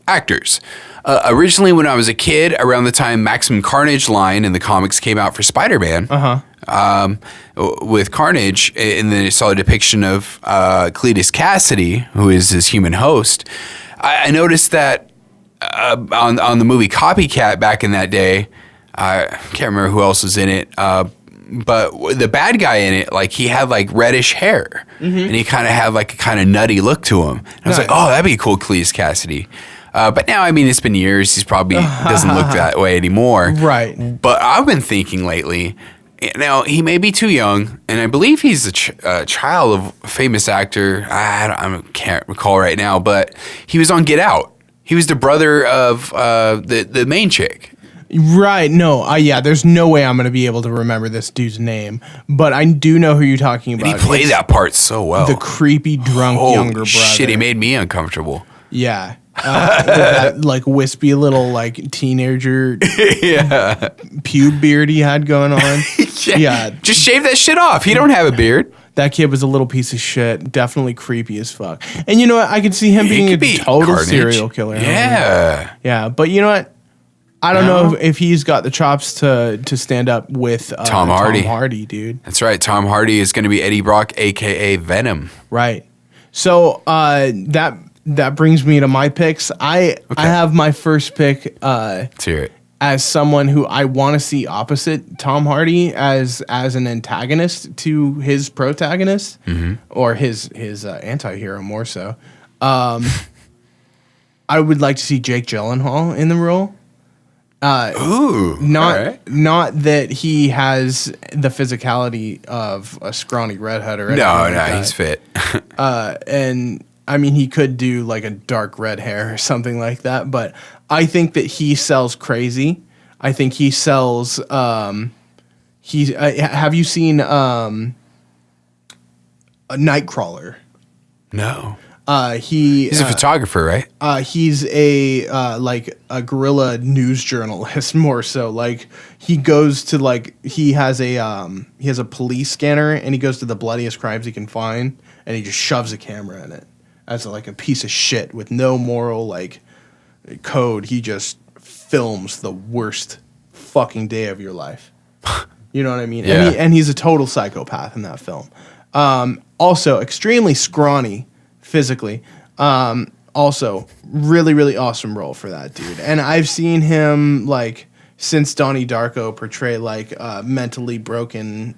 actors. Originally, when I was a kid, around the time Maximum Carnage line in the comics came out for Spider-Man, with Carnage, and then I saw a depiction of Cletus Cassidy, who is his human host, I noticed that on the movie Copycat back in that day, I can't remember who else was in it, but the bad guy in it, like, he had like reddish hair, and he kind of had like a kind of nutty look to him. And I was like, oh, that'd be a cool Cletus Cassidy. But now, I mean, it's been years. He's probably doesn't look that way anymore. Right. But I've been thinking lately, now, he may be too young, and I believe he's a child of a famous actor. I can't recall right now, but he was on Get Out. He was the brother of the main chick. Right. No. There's no way I'm going to be able to remember this dude's name, but I do know who you're talking about. And he played that part so well. The creepy, drunk younger brother. Shit, he made me uncomfortable. Yeah. with that like wispy little like teenager pube beard he had going on. Yeah. Just shave that shit off. He don't have a beard. That kid was a little piece of shit. Definitely creepy as fuck. And you know what? I could see him being a total serial killer. Yeah. Yeah. But you know what? I don't know if he's got the chops to stand up with Tom Hardy. Tom Hardy, dude. That's right. Tom Hardy is going to be Eddie Brock, a.k.a. Venom. Right. So that brings me to my picks. I have my first pick Let's hear it. as someone who I want to see opposite Tom Hardy as an antagonist to his protagonist, or his anti-hero more so. I would like to see Jake Gyllenhaal in the role. Not that he has the physicality of a scrawny redhead or anything. No, he's fit. And I mean, he could do like a dark red hair or something like that, but I think that he sells crazy. I think he sells. Have you seen a Nightcrawler? No. He's a photographer, right? He's a like a guerrilla news journalist more so. Like he goes to like he has a police scanner and he goes to the bloodiest crimes he can find and he just shoves a camera in it as like a piece of shit with no moral like code. He just films the worst fucking day of your life. You know what I mean? Yeah. And he's a total psychopath in that film. Also extremely scrawny physically. Also really, really awesome role for that dude. And I've seen him like since Donnie Darko portray like mentally broken,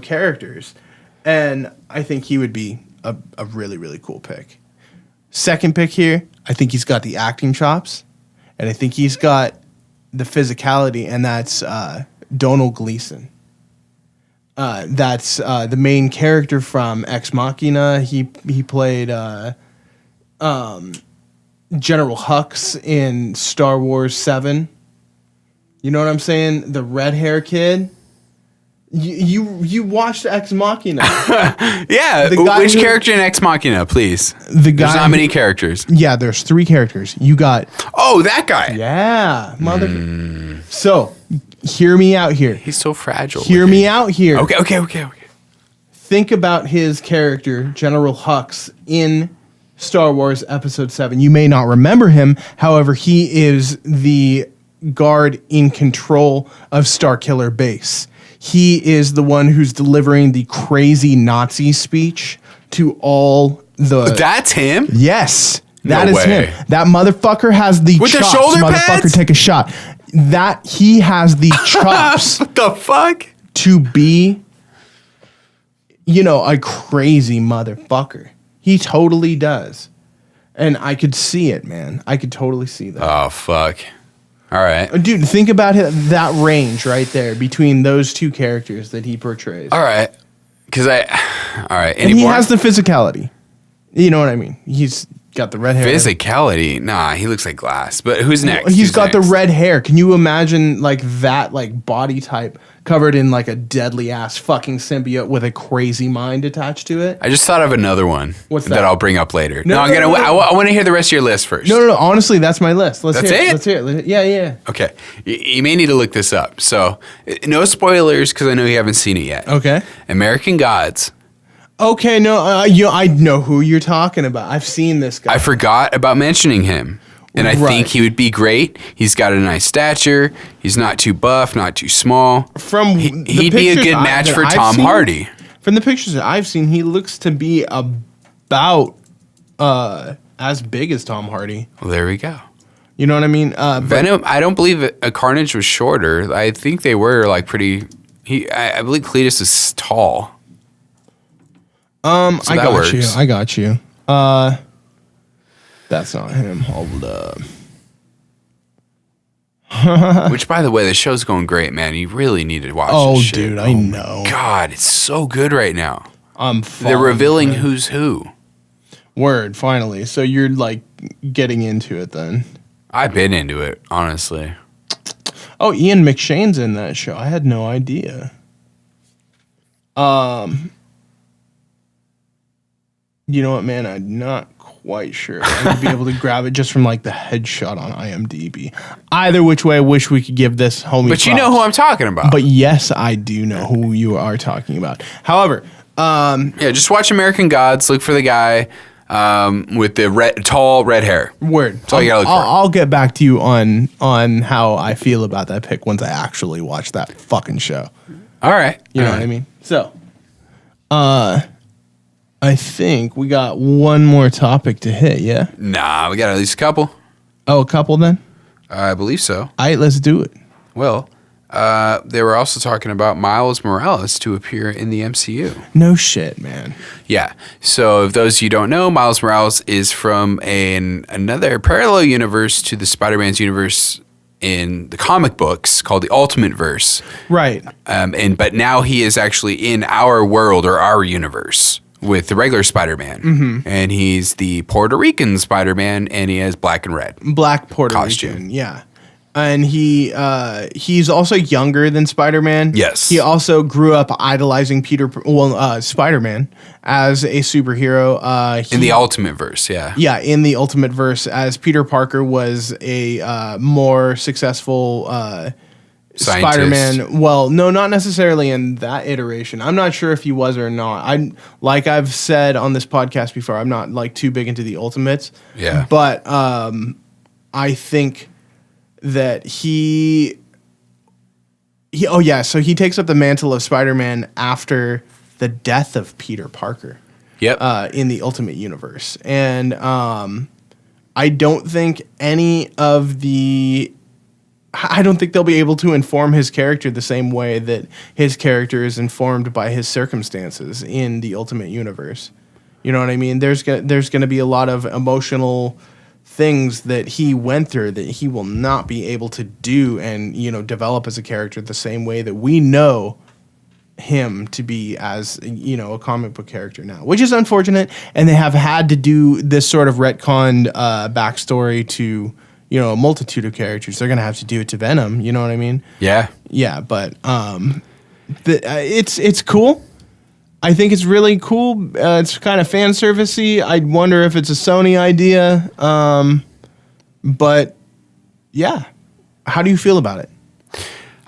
characters. And I think he would be a really, really cool pick. Second pick here, I think he's got the acting chops, and I think he's got the physicality, and that's Donald Gleason. That's the main character from Ex Machina. He played General Hux in Star Wars 7. You know what I'm saying? The red hair kid. You watched Ex Machina. Yeah. Which character in Ex Machina, please? There's not many characters. Yeah, there's 3 characters. You got... Oh, that guy. Yeah, So, hear me out here. He's so fragile. Hear me out here. Okay. Think about his character, General Hux, in Star Wars Episode 7. You may not remember him. However, he is the guard in control of Starkiller Base. He is the one who's delivering the crazy Nazi speech to all the... That's him? Yes. That No is way. him. That motherfucker has the With the chops. shoulder Motherfucker, pads? take a shot. That he has the chops What the fuck? to be, a crazy motherfucker. He totally does. And I could see it, man. I could totally see that. Oh, fuck. All right. Dude, think about that range right there between those 2 characters that he portrays. All right. All right. And he has the physicality. You know what I mean? He's got the red hair. Physicality? Nah, he looks like glass. But who's next? He's got the red hair. Can you imagine like that like body type covered in like a deadly ass fucking symbiote with a crazy mind attached to it? I just thought of another one. What's that? that? I'll bring up later. No, I want to hear the rest of your list first. No. Honestly, that's my list. That's hear it? Let's hear it. Yeah. Okay. You may need to look this up. So, no spoilers because I know you haven't seen it yet. Okay. American Gods. Okay, no, I know who you're talking about. I've seen this guy. I forgot about mentioning him. And I think he would be great. He's got a nice stature. He's not too buff, not too small. He'd be a good match for Tom Hardy. From the pictures that I've seen, he looks to be about as big as Tom Hardy. Well, there we go. You know what I mean? Venom, I don't believe a Carnage was shorter. I think they were like pretty... I believe Cletus is tall. So I got you. That's not him. Hold up. Which, by the way, the show's going great, man. You really need to watch this shit. Dude, I know. God, it's so good right now. They're revealing who's who. Word, finally. So you're, like, getting into it then. I've been into it, honestly. Oh, Ian McShane's in that show. I had no idea. You know what, man? I'm not quite sure I'd be able to grab it just from like the headshot on IMDb. Either which way, I wish we could give this homie. But you know who I'm talking about. But yes, I do know who you are talking about. However, yeah, just watch American Gods. Look for the guy with the tall red hair. Word. That's all you gotta look for. I'll get back to you on how I feel about that pick once I actually watch that fucking show. All right. You know what I mean? So, I think we got one more topic to hit, yeah? Nah, we got at least a couple. Oh, a couple then? I believe so. All right, let's do it. Well, they were also talking about Miles Morales to appear in the MCU. No shit, man. Yeah. So if those of you don't know, Miles Morales is from another parallel universe to the Spider-Man's universe in the comic books called the Ultimate Verse. Right. But now he is actually in our world or our universe with the regular Spider-Man. Mm-hmm. And he's the Puerto Rican Spider-Man, and he has black and red. Black Puerto costume. Rican, yeah. And he's also younger than Spider-Man. Yes. He also grew up idolizing Spider-Man as a superhero. In the Ultimate Verse, yeah. Yeah, in the Ultimate Verse, as Peter Parker was a more successful Scientist. Spider-Man. Well, no, not necessarily in that iteration. I'm not sure if he was or not. Like I've said on this podcast before, I'm not like too big into the Ultimates. Yeah. But I think that so he takes up the mantle of Spider-Man after the death of Peter Parker. Yep. In the Ultimate Universe. And I don't think they'll be able to inform his character the same way that his character is informed by his circumstances in the Ultimate Universe. You know what I mean? There's going to be a lot of emotional things that he went through that he will not be able to do and, develop as a character the same way that we know him to be as, a comic book character now, which is unfortunate. And they have had to do this sort of retconned backstory to, a multitude of characters. They're going to have to do it to Venom. You know what I mean? Yeah. Yeah. But it's cool. I think it's really cool. It's kind of fan servicey. I wonder if it's a Sony idea. But yeah, how do you feel about it?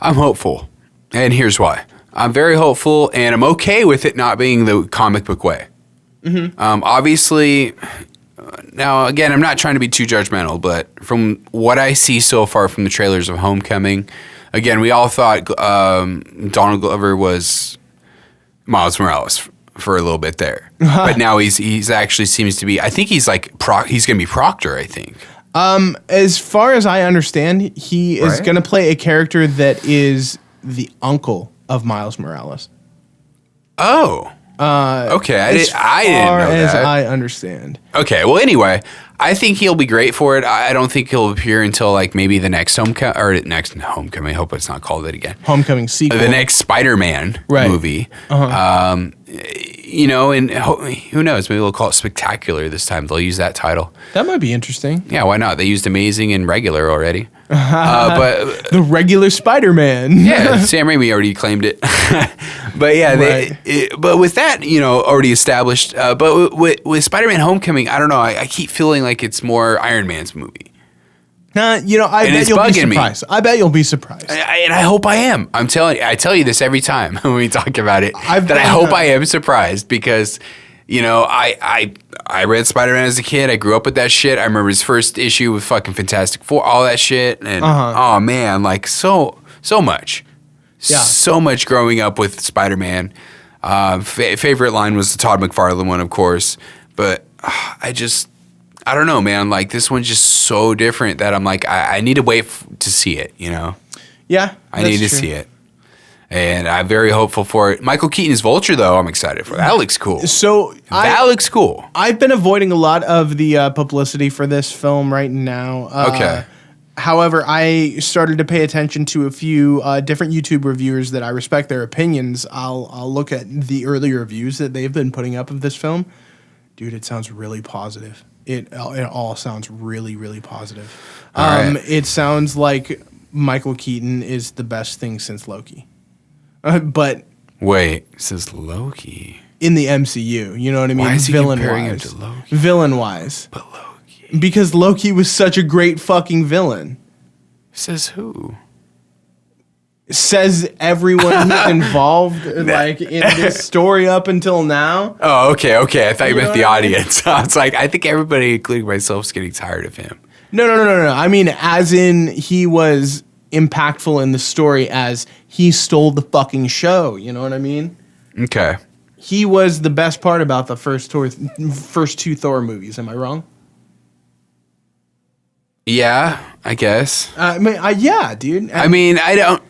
I'm hopeful, and here's why. I'm very hopeful, and I'm okay with it not being the comic book way. Mm-hmm. Obviously, now again, I'm not trying to be too judgmental, but from what I see so far from the trailers of Homecoming, again, we all thought Donald Glover was Miles Morales for a little bit there, but now he's actually seems to be. I think he's like he's gonna be Proctor. I think. As far as I understand, he is gonna play a character that is the uncle of Miles Morales. Oh. Okay. I didn't know that. As I understand. Okay. Well, anyway, I think he'll be great for it. I don't think he'll appear until like maybe the next next Homecoming. I hope it's not called it again. Homecoming sequel. The next Spider-Man movie. Uh-huh. And who knows? Maybe they'll call it Spectacular this time. They'll use that title. That might be interesting. Yeah, why not? They used Amazing and Regular already. But the regular Spider-Man. Yeah, Sam Raimi already claimed it. But yeah, but with that, already established. But with Spider-Man Homecoming, I don't know. I keep feeling like it's more Iron Man's movie. I bet you'll be surprised. I bet you'll be surprised. And I hope I am. I tell you this every time when we talk about it. I hope I am surprised because, I read Spider-Man as a kid. I grew up with that shit. I remember his first issue with fucking Fantastic Four, all that shit. And oh man, like so much. Yeah. So much growing up with Spider-Man. Favorite line was the Todd McFarlane one, of course. But I don't know, man. Like, this one's just so different that I'm like, I need to wait to see it, Yeah, I need to see it. And I'm very hopeful for it. Michael Keaton's Vulture, though, I'm excited for. That looks cool. That looks cool. I've been avoiding a lot of the publicity for this film right now. Okay. However, I started to pay attention to a few different YouTube reviewers that I respect their opinions. I'll look at the earlier reviews that they've been putting up of this film. Dude, it sounds really positive. It all sounds really, really positive. Right. It sounds like Michael Keaton is the best thing since Loki. But wait, since Loki? in the MCU. You know what I mean? Why is he comparing him Villain-wise. to Loki? Villain-wise. But Loki. Because Loki was such a great fucking villain. Says who? Says everyone who's involved like in this story up until now. Oh, okay. I thought you meant the know what I mean? audience. I was like, I think everybody, including myself, is getting tired of him. No. I mean, as in he was impactful in the story as he stole the fucking show. You know what I mean? Okay. He was the best part about the first two Thor movies. Am I wrong? Yeah, I guess. Yeah, dude. I mean, I don't.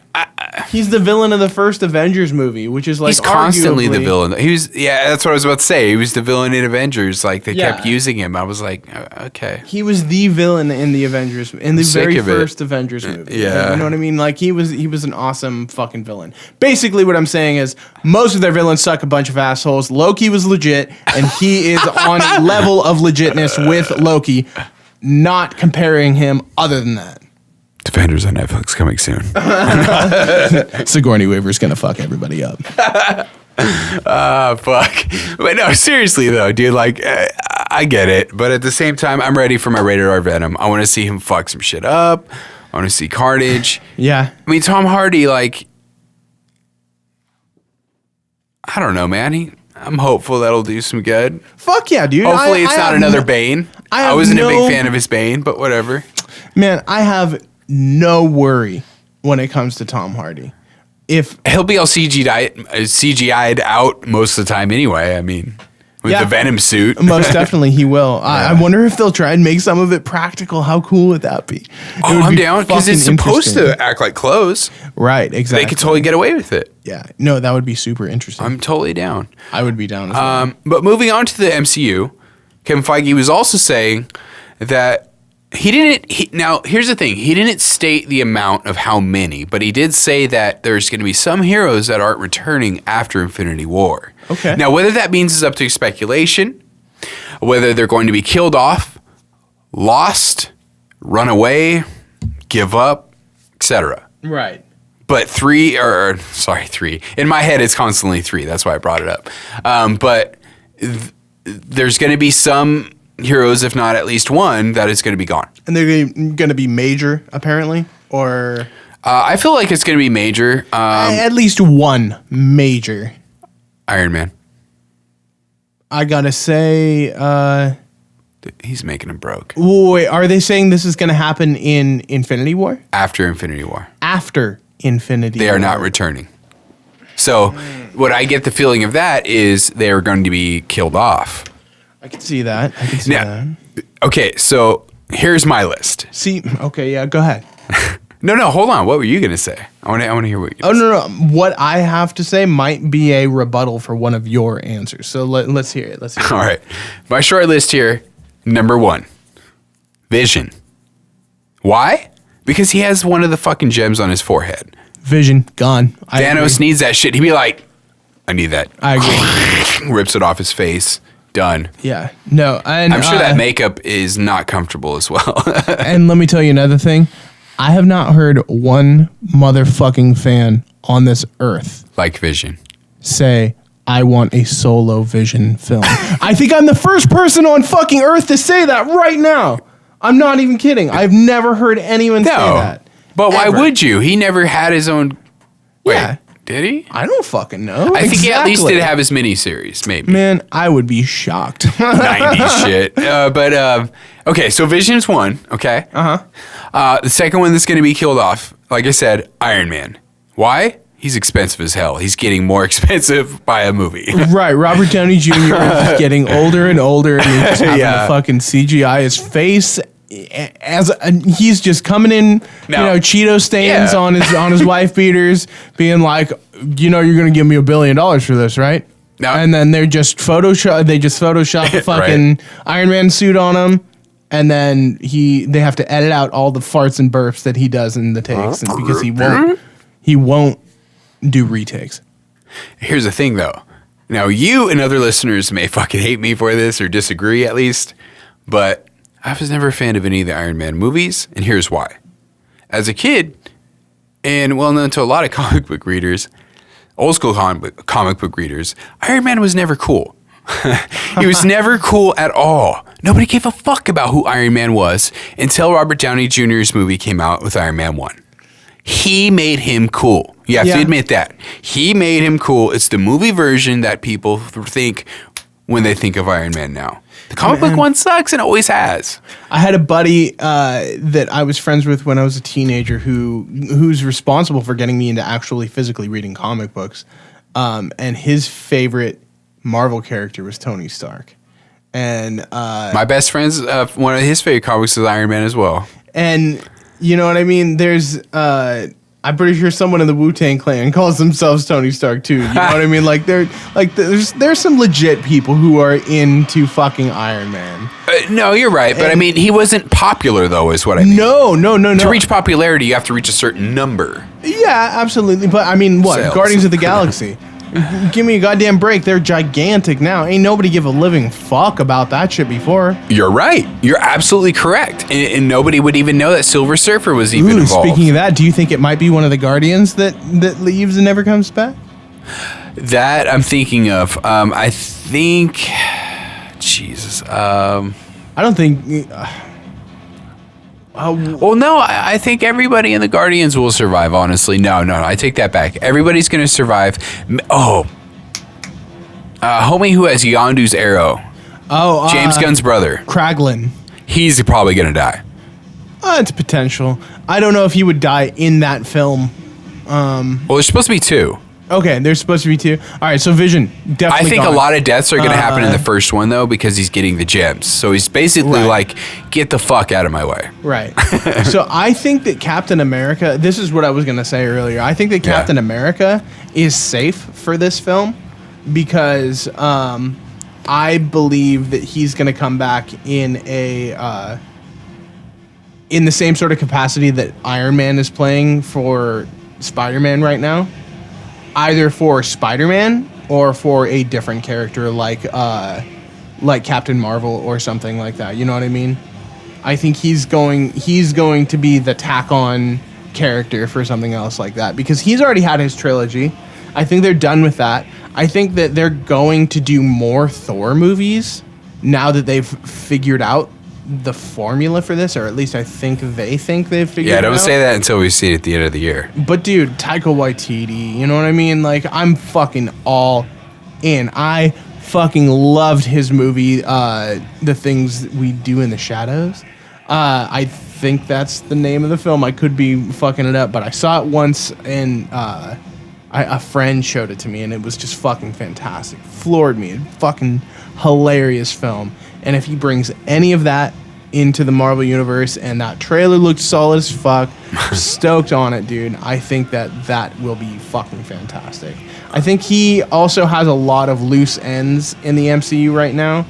He's the villain of the first Avengers movie, which is like He's constantly the arguably- villain. That's what I was about to say. He was the villain in Avengers. Like they Yeah. kept using him. I was like, okay. He was the villain in the Avengers, in the Sick very of it. first Avengers movie. Yeah. You know what I mean? Like he was an awesome fucking villain. Basically, what I'm saying is most of their villains suck a bunch of assholes. Loki was legit, and he is on a level of legitness with Loki. Not comparing him other than that. Defenders on Netflix coming soon. Sigourney Weaver's gonna fuck everybody up. Fuck. But no, seriously though, dude. Like, I get it, but at the same time, I'm ready for my rated R Venom. I want to see him fuck some shit up. I want to see carnage. Yeah. I mean, Tom Hardy, like, I don't know, man. I'm hopeful that'll do some good. Fuck yeah, dude. Hopefully, it's I not have another no- Bane. I I have wasn't a no- big fan of his Bane, but whatever. Man, I have no worry when it comes to Tom Hardy. If He'll be all CGI'd out most of the time anyway. I mean, with Yeah. the Venom suit. most definitely he will. I wonder if they'll try and make some of it practical. How cool would that be? It Oh, would I'm be down because it's fucking supposed interesting. to act like clothes. Right, exactly. They could totally get away with it. Yeah. No, that would be super interesting. I'm totally down. I would be down as well. But moving on to the MCU, Kevin Feige was also saying that he didn't. Now, here's the thing: he didn't state the amount of how many, but he did say that there's going to be some heroes that aren't returning after Infinity War. Okay. Now, whether that means is up to speculation, whether they're going to be killed off, lost, run away, give up, etc. Right. But three. In my head, it's constantly three. That's why I brought it up. But there's going to be some heroes, if not at least one, that is going to be gone. And they're going to be major, apparently? Or I feel like it's going to be major. at least one major. Iron Man. I got to say, He's making him broke. wait, are they saying this is going to happen in Infinity War? After Infinity War. After Infinity They War. are not returning. So what I get the feeling of that is they are going to be killed off. I can see that. Now, okay, so here's my list. See, okay, yeah, go ahead. No, hold on. What were you going to say? I want to hear what you Oh, no. What I have to say might be a rebuttal for one of your answers. So let's hear it. All right. My short list here, number 1, Vision. Why? Because he has one of the fucking gems on his forehead. Vision, gone. Thanos needs that shit. He'd be like, I need that. I agree. Rips it off his face. Done. Yeah. No, and I'm sure that makeup is not comfortable as well. And let me tell you another thing. I have not heard one motherfucking fan on this earth Like Vision. say, I want a solo Vision film. I think I'm the first person on fucking earth to say that right now. I'm not even kidding. I've never heard anyone say that. But why Ever. would you? He never had his own. Wait, Yeah. did he? I don't fucking know. I think he at least Exactly. did have his miniseries, maybe. Man, I would be shocked. 90s shit. Okay, so Vision's one, okay? The second one that's going to be killed off, like I said, Iron Man. Why? He's expensive as hell. He's getting more expensive by a movie. Right, Robert Downey Jr. is getting older and older, and he's just having Yeah. to fucking CGI his face and he's just coming in, No. Cheeto stains Yeah. on his wife beaters, being like, you're gonna give me $1 billion for this, right? No. And then they just Photoshop the fucking Iron Man suit on him. And then they have to edit out all the farts and burps that he does in the takes, and because he won't do retakes. Here's the thing, though. Now, you and other listeners may fucking hate me for this or disagree, at least, but I was never a fan of any of the Iron Man movies, and here's why. As a kid, and well known to a lot of comic book readers, old school comic book readers, Iron Man was never cool. He was never cool at all. Nobody gave a fuck about who Iron Man was until Robert Downey Jr.'s movie came out with Iron Man 1. He made him cool. You have to admit that. He made him cool. It's the movie version that people think when they think of Iron Man now. The comic book one sucks and always has. I had a buddy that I was friends with when I was a teenager who's responsible for getting me into actually physically reading comic books. And his favorite Marvel character was Tony Stark. And my best friend's one of his favorite comics is Iron Man as well. And you know what I mean? There's I'm pretty sure someone in the Wu-Tang Clan calls themselves Tony Stark too. You know what I mean? Like there's some legit people who are into fucking Iron Man. No, you're right, but I mean he wasn't popular though, is what I mean. No. To reach popularity, you have to reach a certain number. Yeah, absolutely. But I mean, what? Sales. Guardians of the Galaxy. Give me a goddamn break. They're gigantic now. Ain't nobody give a living fuck about that shit before. You're right. You're absolutely correct. And nobody would even know that Silver Surfer was even involved. Speaking of that, do you think it might be one of the Guardians that leaves and never comes back? That I'm thinking of. I think... Jesus. I don't think... well, no, I think everybody in the Guardians will survive, honestly. No, I take that back. Everybody's going to survive. Oh. Homie who has Yondu's arrow. Oh, James Gunn's brother. Kraglin. He's probably going to die. It's potential. I don't know if he would die in that film. Well, there's supposed to be 2. Okay, there's supposed to be 2. All right, so Vision, definitely I think gone. a lot of deaths are going to happen in the first one, though, because he's getting the gems. So he's basically like, get the fuck out of my way. Right. So I think that Captain America, this is what I was going to say earlier. I think that Captain America is safe for this film because I believe that he's going to come back in the same sort of capacity that Iron Man is playing for Spider-Man right now. Either for Spider-Man or for a different character like Captain Marvel or something like that. You know what I mean? I think he's going to be the tack-on character for something else like that because he's already had his trilogy. I think they're done with that. I think that they're going to do more Thor movies now that they've figured out the formula for this, or at least I think they've figured it out. Yeah, don't say that until we see it at the end of the year. But dude, Taika Waititi, you know what I mean? Like, I'm fucking all in. I fucking loved his movie, The Things We Do in the Shadows. I think that's the name of the film. I could be fucking it up, but I saw it once and a friend showed it to me and it was just fucking fantastic. Floored me. Fucking hilarious film. And if he brings any of that into the Marvel Universe, and that trailer looked solid as fuck, stoked on it, dude. I think that will be fucking fantastic. I think he also has a lot of loose ends in the MCU right now.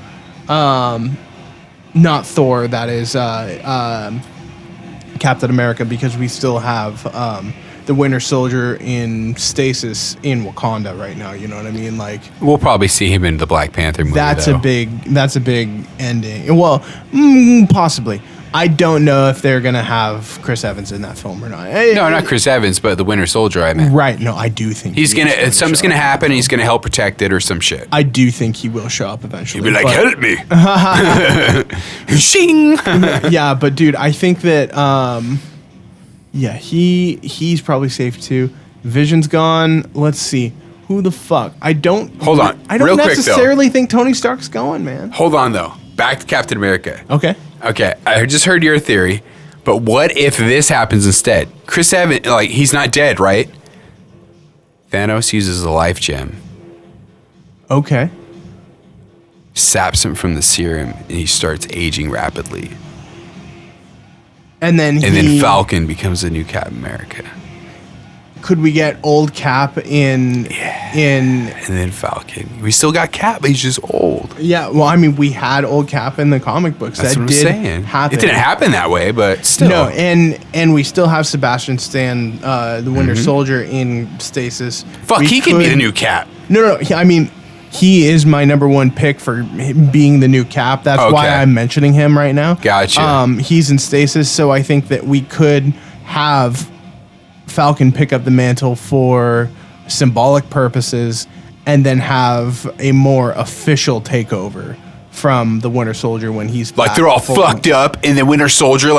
Not Thor, that is Captain America, because we still have the Winter Soldier in stasis in Wakanda right now. You know what I mean? Like, we'll probably see him in the Black Panther movie. That's a big ending. Well, possibly. I don't know if they're gonna have Chris Evans in that film or not. No, not Chris Evans, but the Winter Soldier. I mean, right? No, I do think something's gonna happen. And he's gonna help protect it or some shit. I do think he will show up eventually. He'll be like, "Help me!" Shing. Yeah, but dude, I think that yeah, he's probably safe too. Vision's gone. Let's see. Who the fuck? Hold on. I don't real necessarily think Tony Stark's going, man. Hold on, though. Back to Captain America. Okay. I just heard your theory, but what if this happens instead? Chris Evans, like, he's not dead, right? Thanos uses a life gem. Okay. Saps him from the serum, and he starts aging rapidly. And then Falcon becomes the new Captain America. Could we get old Cap in? And then Falcon. We still got Cap, but he's just old. Yeah, well, I mean, we had old Cap in the comic books. That's that what did I'm saying. happen. It didn't happen that way, but still. No, and we still have Sebastian Stan, the Winter Soldier, in stasis. Fuck, he can be the new Cap. No. I mean, he is my number one pick for being the new Cap. That's why I'm mentioning him right now. Gotcha. He's in stasis, so I think that we could have Falcon pick up the mantle for symbolic purposes, and then have a more official takeover from the Winter Soldier when he's like back they're all full- fucked up, and then Winter Soldier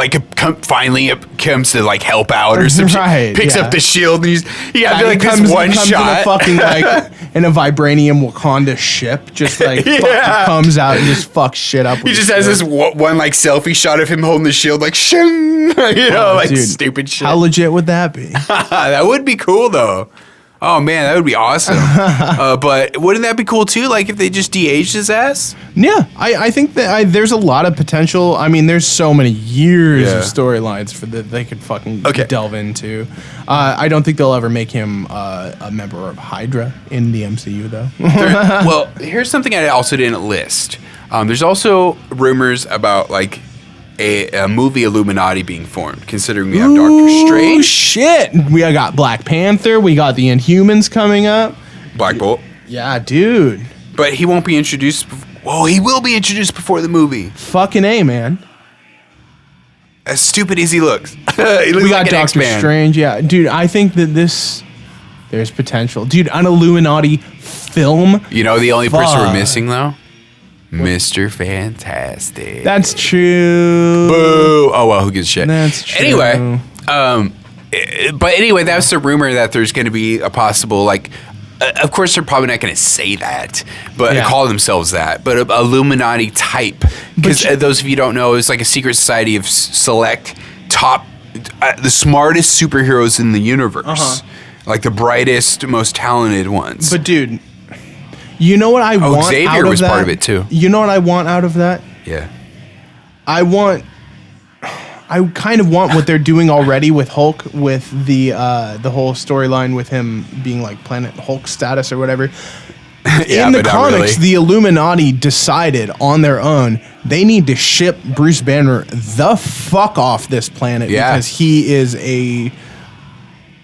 finally comes to like help out or some Right, shit, picks yeah. up the shield, and he got He like comes- this he one comes shot. in a fucking like in a vibranium Wakanda ship, just like Yeah. fucking comes out and just fucks shit up. He with just his has shield. this one like selfie shot of him holding the shield, like shing, like Dude, stupid shit. How legit would that be? That would be cool though. Oh man, that would be awesome. But wouldn't that be cool too? Like if they just de-aged his ass? Yeah, I think that there's a lot of potential. I mean, there's so many years Yeah. of storylines for that they could fucking Okay. delve into. I don't think they'll ever make him a member of Hydra in the MCU though. Well, here's something I also didn't list. There's also rumors about like a movie Illuminati being formed, considering we have Doctor Ooh, Strange, shit! We got Black Panther. We got the Inhumans coming up. Black Bolt, Yeah, dude. but he won't be introduced. Well, he will be introduced before the movie. Fucking A, man. As stupid as he looks, he looks We got like an Doctor X-Man. Strange. Yeah, dude. I think that there's potential, dude. An Illuminati film. You know, the only person we're Fuck. missing though, Mr. Fantastic. That's true. Boo. Oh well, who gives a shit? That's true. Anyway, but anyway, that's the rumor that there's going to be a possible like. Of course, they're probably not going to say that, but Yeah. call themselves that. But a Illuminati type, because those of you who don't know, it's like a secret society of select top, the smartest superheroes in the universe, like the brightest, most talented ones. But dude, you know what I want Xavier out of was that? part of it, too. You know what I want out of that? yeah, I kind of want what they're doing already with Hulk, with the whole storyline with him being like Planet Hulk status or whatever. Yeah, In the but not comics, really. the Illuminati decided on their own they need to ship Bruce Banner the fuck off this planet Yeah. because he is a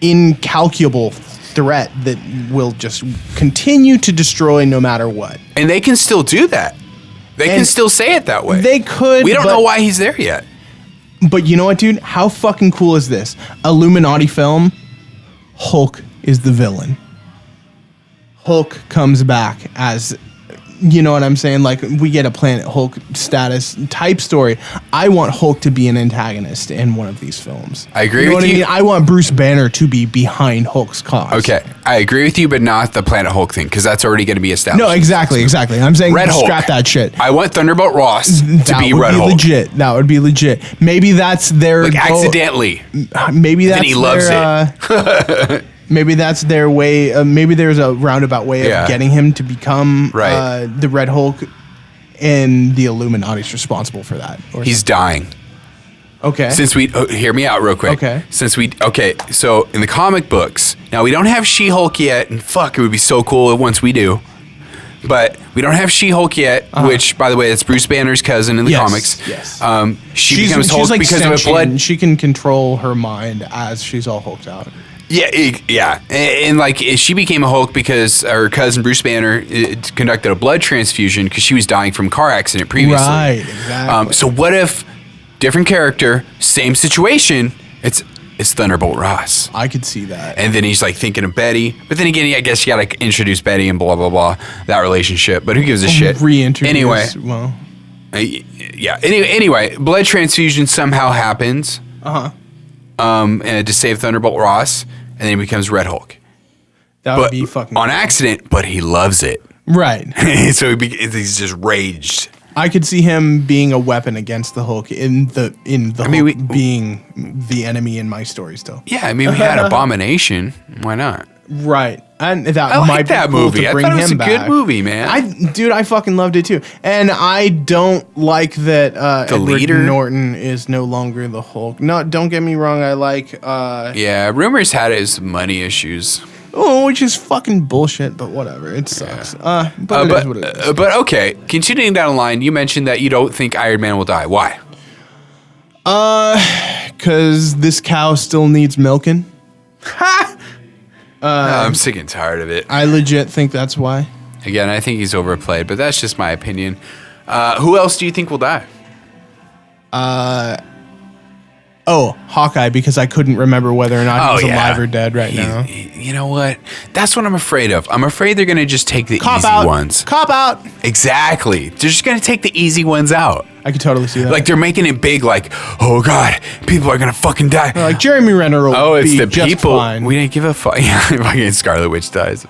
incalculable threat that will just continue to destroy no matter what. and they can still do that. They can And still say it that way. They could. We don't but- know why he's there yet. But you know what, dude? How fucking cool is this? Illuminati film, Hulk is the villain. Hulk comes back as, you know what I'm saying? Like, we get a Planet Hulk status type story. I want Hulk to be an antagonist in one of these films. I agree you know with what you. I mean? I want Bruce Banner to be behind Hulk's cause. Okay, I agree with you, but not the Planet Hulk thing, because that's already going to be established. No, exactly. I'm saying Red Hulk. scrap that shit. I want Thunderbolt Ross to That be would Red be Hulk. legit. That would be legit. Maybe that's their Like goal- accidentally. Maybe that's he loves their, maybe that's their way. Maybe there's a roundabout way of Yeah. getting him to become Right. the Red Hulk, and the Illuminati's responsible for that. Or He's dying. okay. Since we hear me out real quick. Okay. So in the comic books, now we don't have She-Hulk yet, and fuck, it would be so cool once we do. But we don't have She-Hulk yet, which, by the way, that's Bruce Banner's cousin in the Yes, comics. yes. She becomes Hulk like because of a sentient. blood. She can control her mind as she's all hulked out. Yeah. And like she became a Hulk because her cousin Bruce Banner conducted a blood transfusion because she was dying from a car accident previously. Right, exactly. So what if different character, same situation? It's Thunderbolt Ross. I could see that. And then he's like thinking of Betty, but then again, I guess you gotta introduce Betty and blah blah blah that relationship. But who gives a shit? Reintroduce. Anyway, Well. yeah. Anyway, blood transfusion somehow happens. To save Thunderbolt Ross, and then he becomes Red Hulk. That would But be fucking on accident, but he loves it. right. So he's just raged. I could see him being a weapon against the Hulk in the mean, Hulk being the enemy in my story still. Yeah, I mean, we had Abomination. Why not? Right. And that I might like be that cool movie. to I bring thought it was him a good back. movie, man. I fucking loved it too. And I don't like that Edward leader? Norton is no longer the Hulk. No, don't get me wrong. I like Yeah, rumors had it as money issues. which is fucking bullshit, but whatever. It sucks. But it is what it is. But okay, continuing down the line, you mentioned that you don't think Iron Man will die. Why? Cause this cow still needs milking. I'm sick and tired of it. I legit think that's why. Again, I think he's overplayed, but that's just my opinion. Who else do you think will die? Oh, Hawkeye, because I couldn't remember whether or not he was alive or dead now. You know what? That's what I'm afraid of. I'm afraid they're going to just take the easy ones. Cop out. Exactly. They're just going to take the easy ones out. I could totally see that. Like, they're making it big, like, oh, God, people are going to fucking die. Like, Jeremy Renner will it's be the just people. fine. We didn't give a fuck. Yeah, fucking Scarlet Witch dies.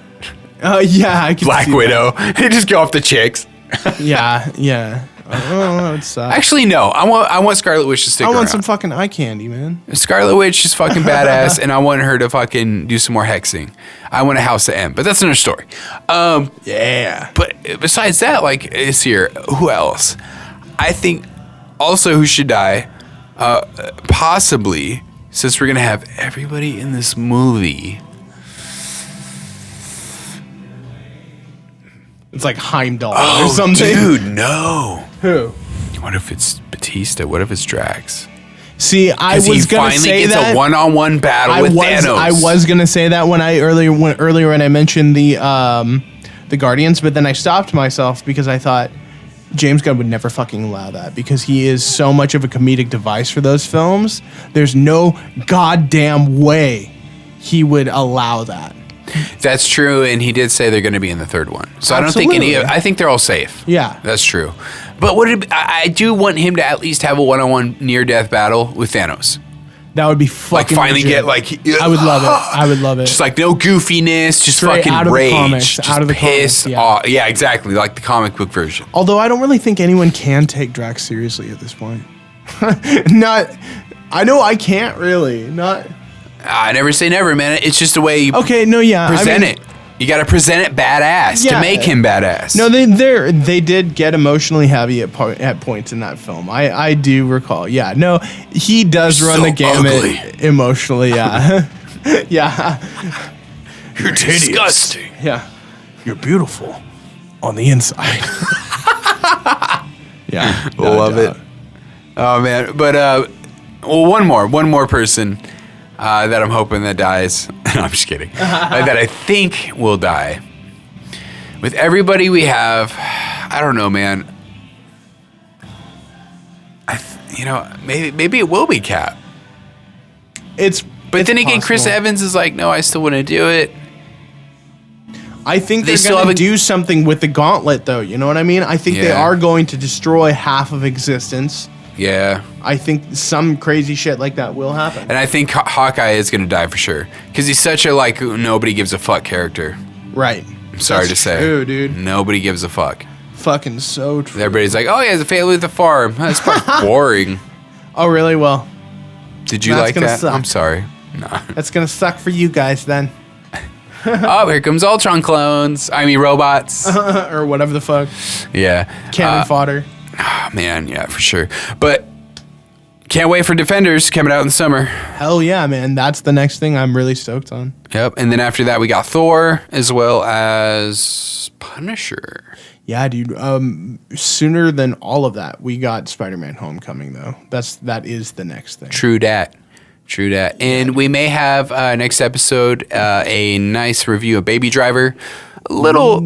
Yeah, I could Black see Widow. They just go off the chicks. That. Yeah. Oh, it sucks. Actually, no. I want Scarlet Witch to stick around. I want some fucking eye candy, man. Scarlet Witch is fucking badass, and I want her to fucking do some more hexing. I want a House of M, but that's another story. Yeah. But besides that, like, this here, who else? I think also who should die, possibly, since we're going to have everybody in this movie. It's like Heimdall or something. Dude, no. Who? What if it's Batista? What if it's Drax? See, I was going to say that. He finally gets a one-on-one battle with Thanos. I was going to say that when earlier when I mentioned the Guardians, but then I stopped myself because I thought James Gunn would never fucking allow that because he is so much of a comedic device for those films. There's no goddamn way he would allow that. That's true, and he did say they're going to be in the third one. So Absolutely. I think they're all safe. Yeah. That's true. But I do want him to at least have a one-on-one near-death battle with Thanos. That would be fucking finally legit. get like... I would love it. I would love it. Just like no goofiness, just Straight fucking out of rage. the comics, just out of the pissed comics, yeah. off. Yeah, exactly. Like the comic book version. Although I don't really think anyone can take Drax seriously at this point. I know I can't really. I never say never, man. It's just the way you present it. You got to present it badass to make him badass. No, they did get emotionally heavy at points in that film. I do recall. Yeah, no, he does run the gamut emotionally. Yeah, yeah. You're disgusting. Yeah, you're beautiful on the inside. Yeah, love it. Oh man, but one more person. That I'm hoping that dies. No, I'm just kidding. That I think will die. With everybody we have, I don't know, man. Maybe it will be Cap. But then again, possible. Chris Evans is like, no, I still want to do it. I think they're going to do something with the gauntlet, though. You know what I mean? I think they are going to destroy half of existence. Yeah. I think some crazy shit like that will happen. And I think Hawkeye is going to die for sure. Because he's such a, like, nobody gives a fuck character. Right. I'm sorry to say. True, dude. Nobody gives a fuck. Fucking so true. Everybody's like, oh, he has a family with a farm. That's quite boring. Oh, really? Well. Did you like that? Suck. I'm sorry. No. That's going to suck for you guys then. Oh, here comes Ultron clones. I mean, robots. Or whatever the fuck. Yeah. Cannon fodder. Oh, man, yeah, for sure. But can't wait for Defenders coming out in the summer. Hell yeah, man. That's the next thing I'm really stoked on. Yep. And then after that, we got Thor as well as Punisher. Yeah, dude. Sooner than all of that, we got Spider-Man Homecoming, though. That is the next thing. True dat. And we may have next episode a nice review of Baby Driver. A little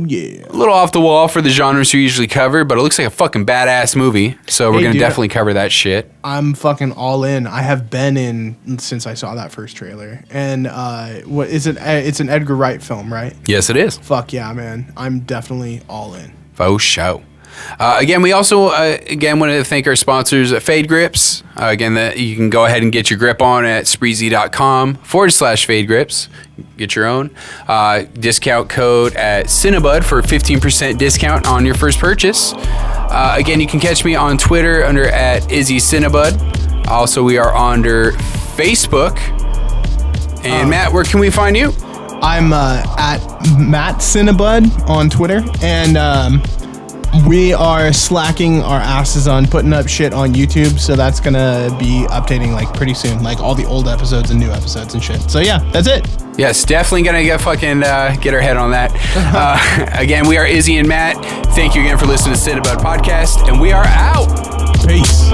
off the wall for the genres we usually cover, but it looks like a fucking badass movie. So we're gonna definitely cover that shit. I'm fucking all in. I have been in since I saw that first trailer. And what is it? It's an Edgar Wright film, right? Yes, it is. Fuck yeah, man. I'm definitely all in. Faux show. Again, we also want to thank our sponsors at Fade Grips. Again, that you can go ahead and get your grip on at spreezy.com/Fade Grips. Get your own. Discount code at Cinnabud for 15% discount on your first purchase. Again, you can catch me on Twitter under at Izzy Cinnabud. Also, we are under Facebook. And Matt, where can we find you? I'm at Matt Cinnabud on Twitter. And we are slacking our asses on putting up shit on YouTube, so that's gonna be updating like pretty soon, like all the old episodes and new episodes and shit. So yeah, that's it. Yes, definitely gonna get our head on that. Again, we are Izzy and Matt. Thank you again for listening to Cinnabud Podcast, and we are out. Peace.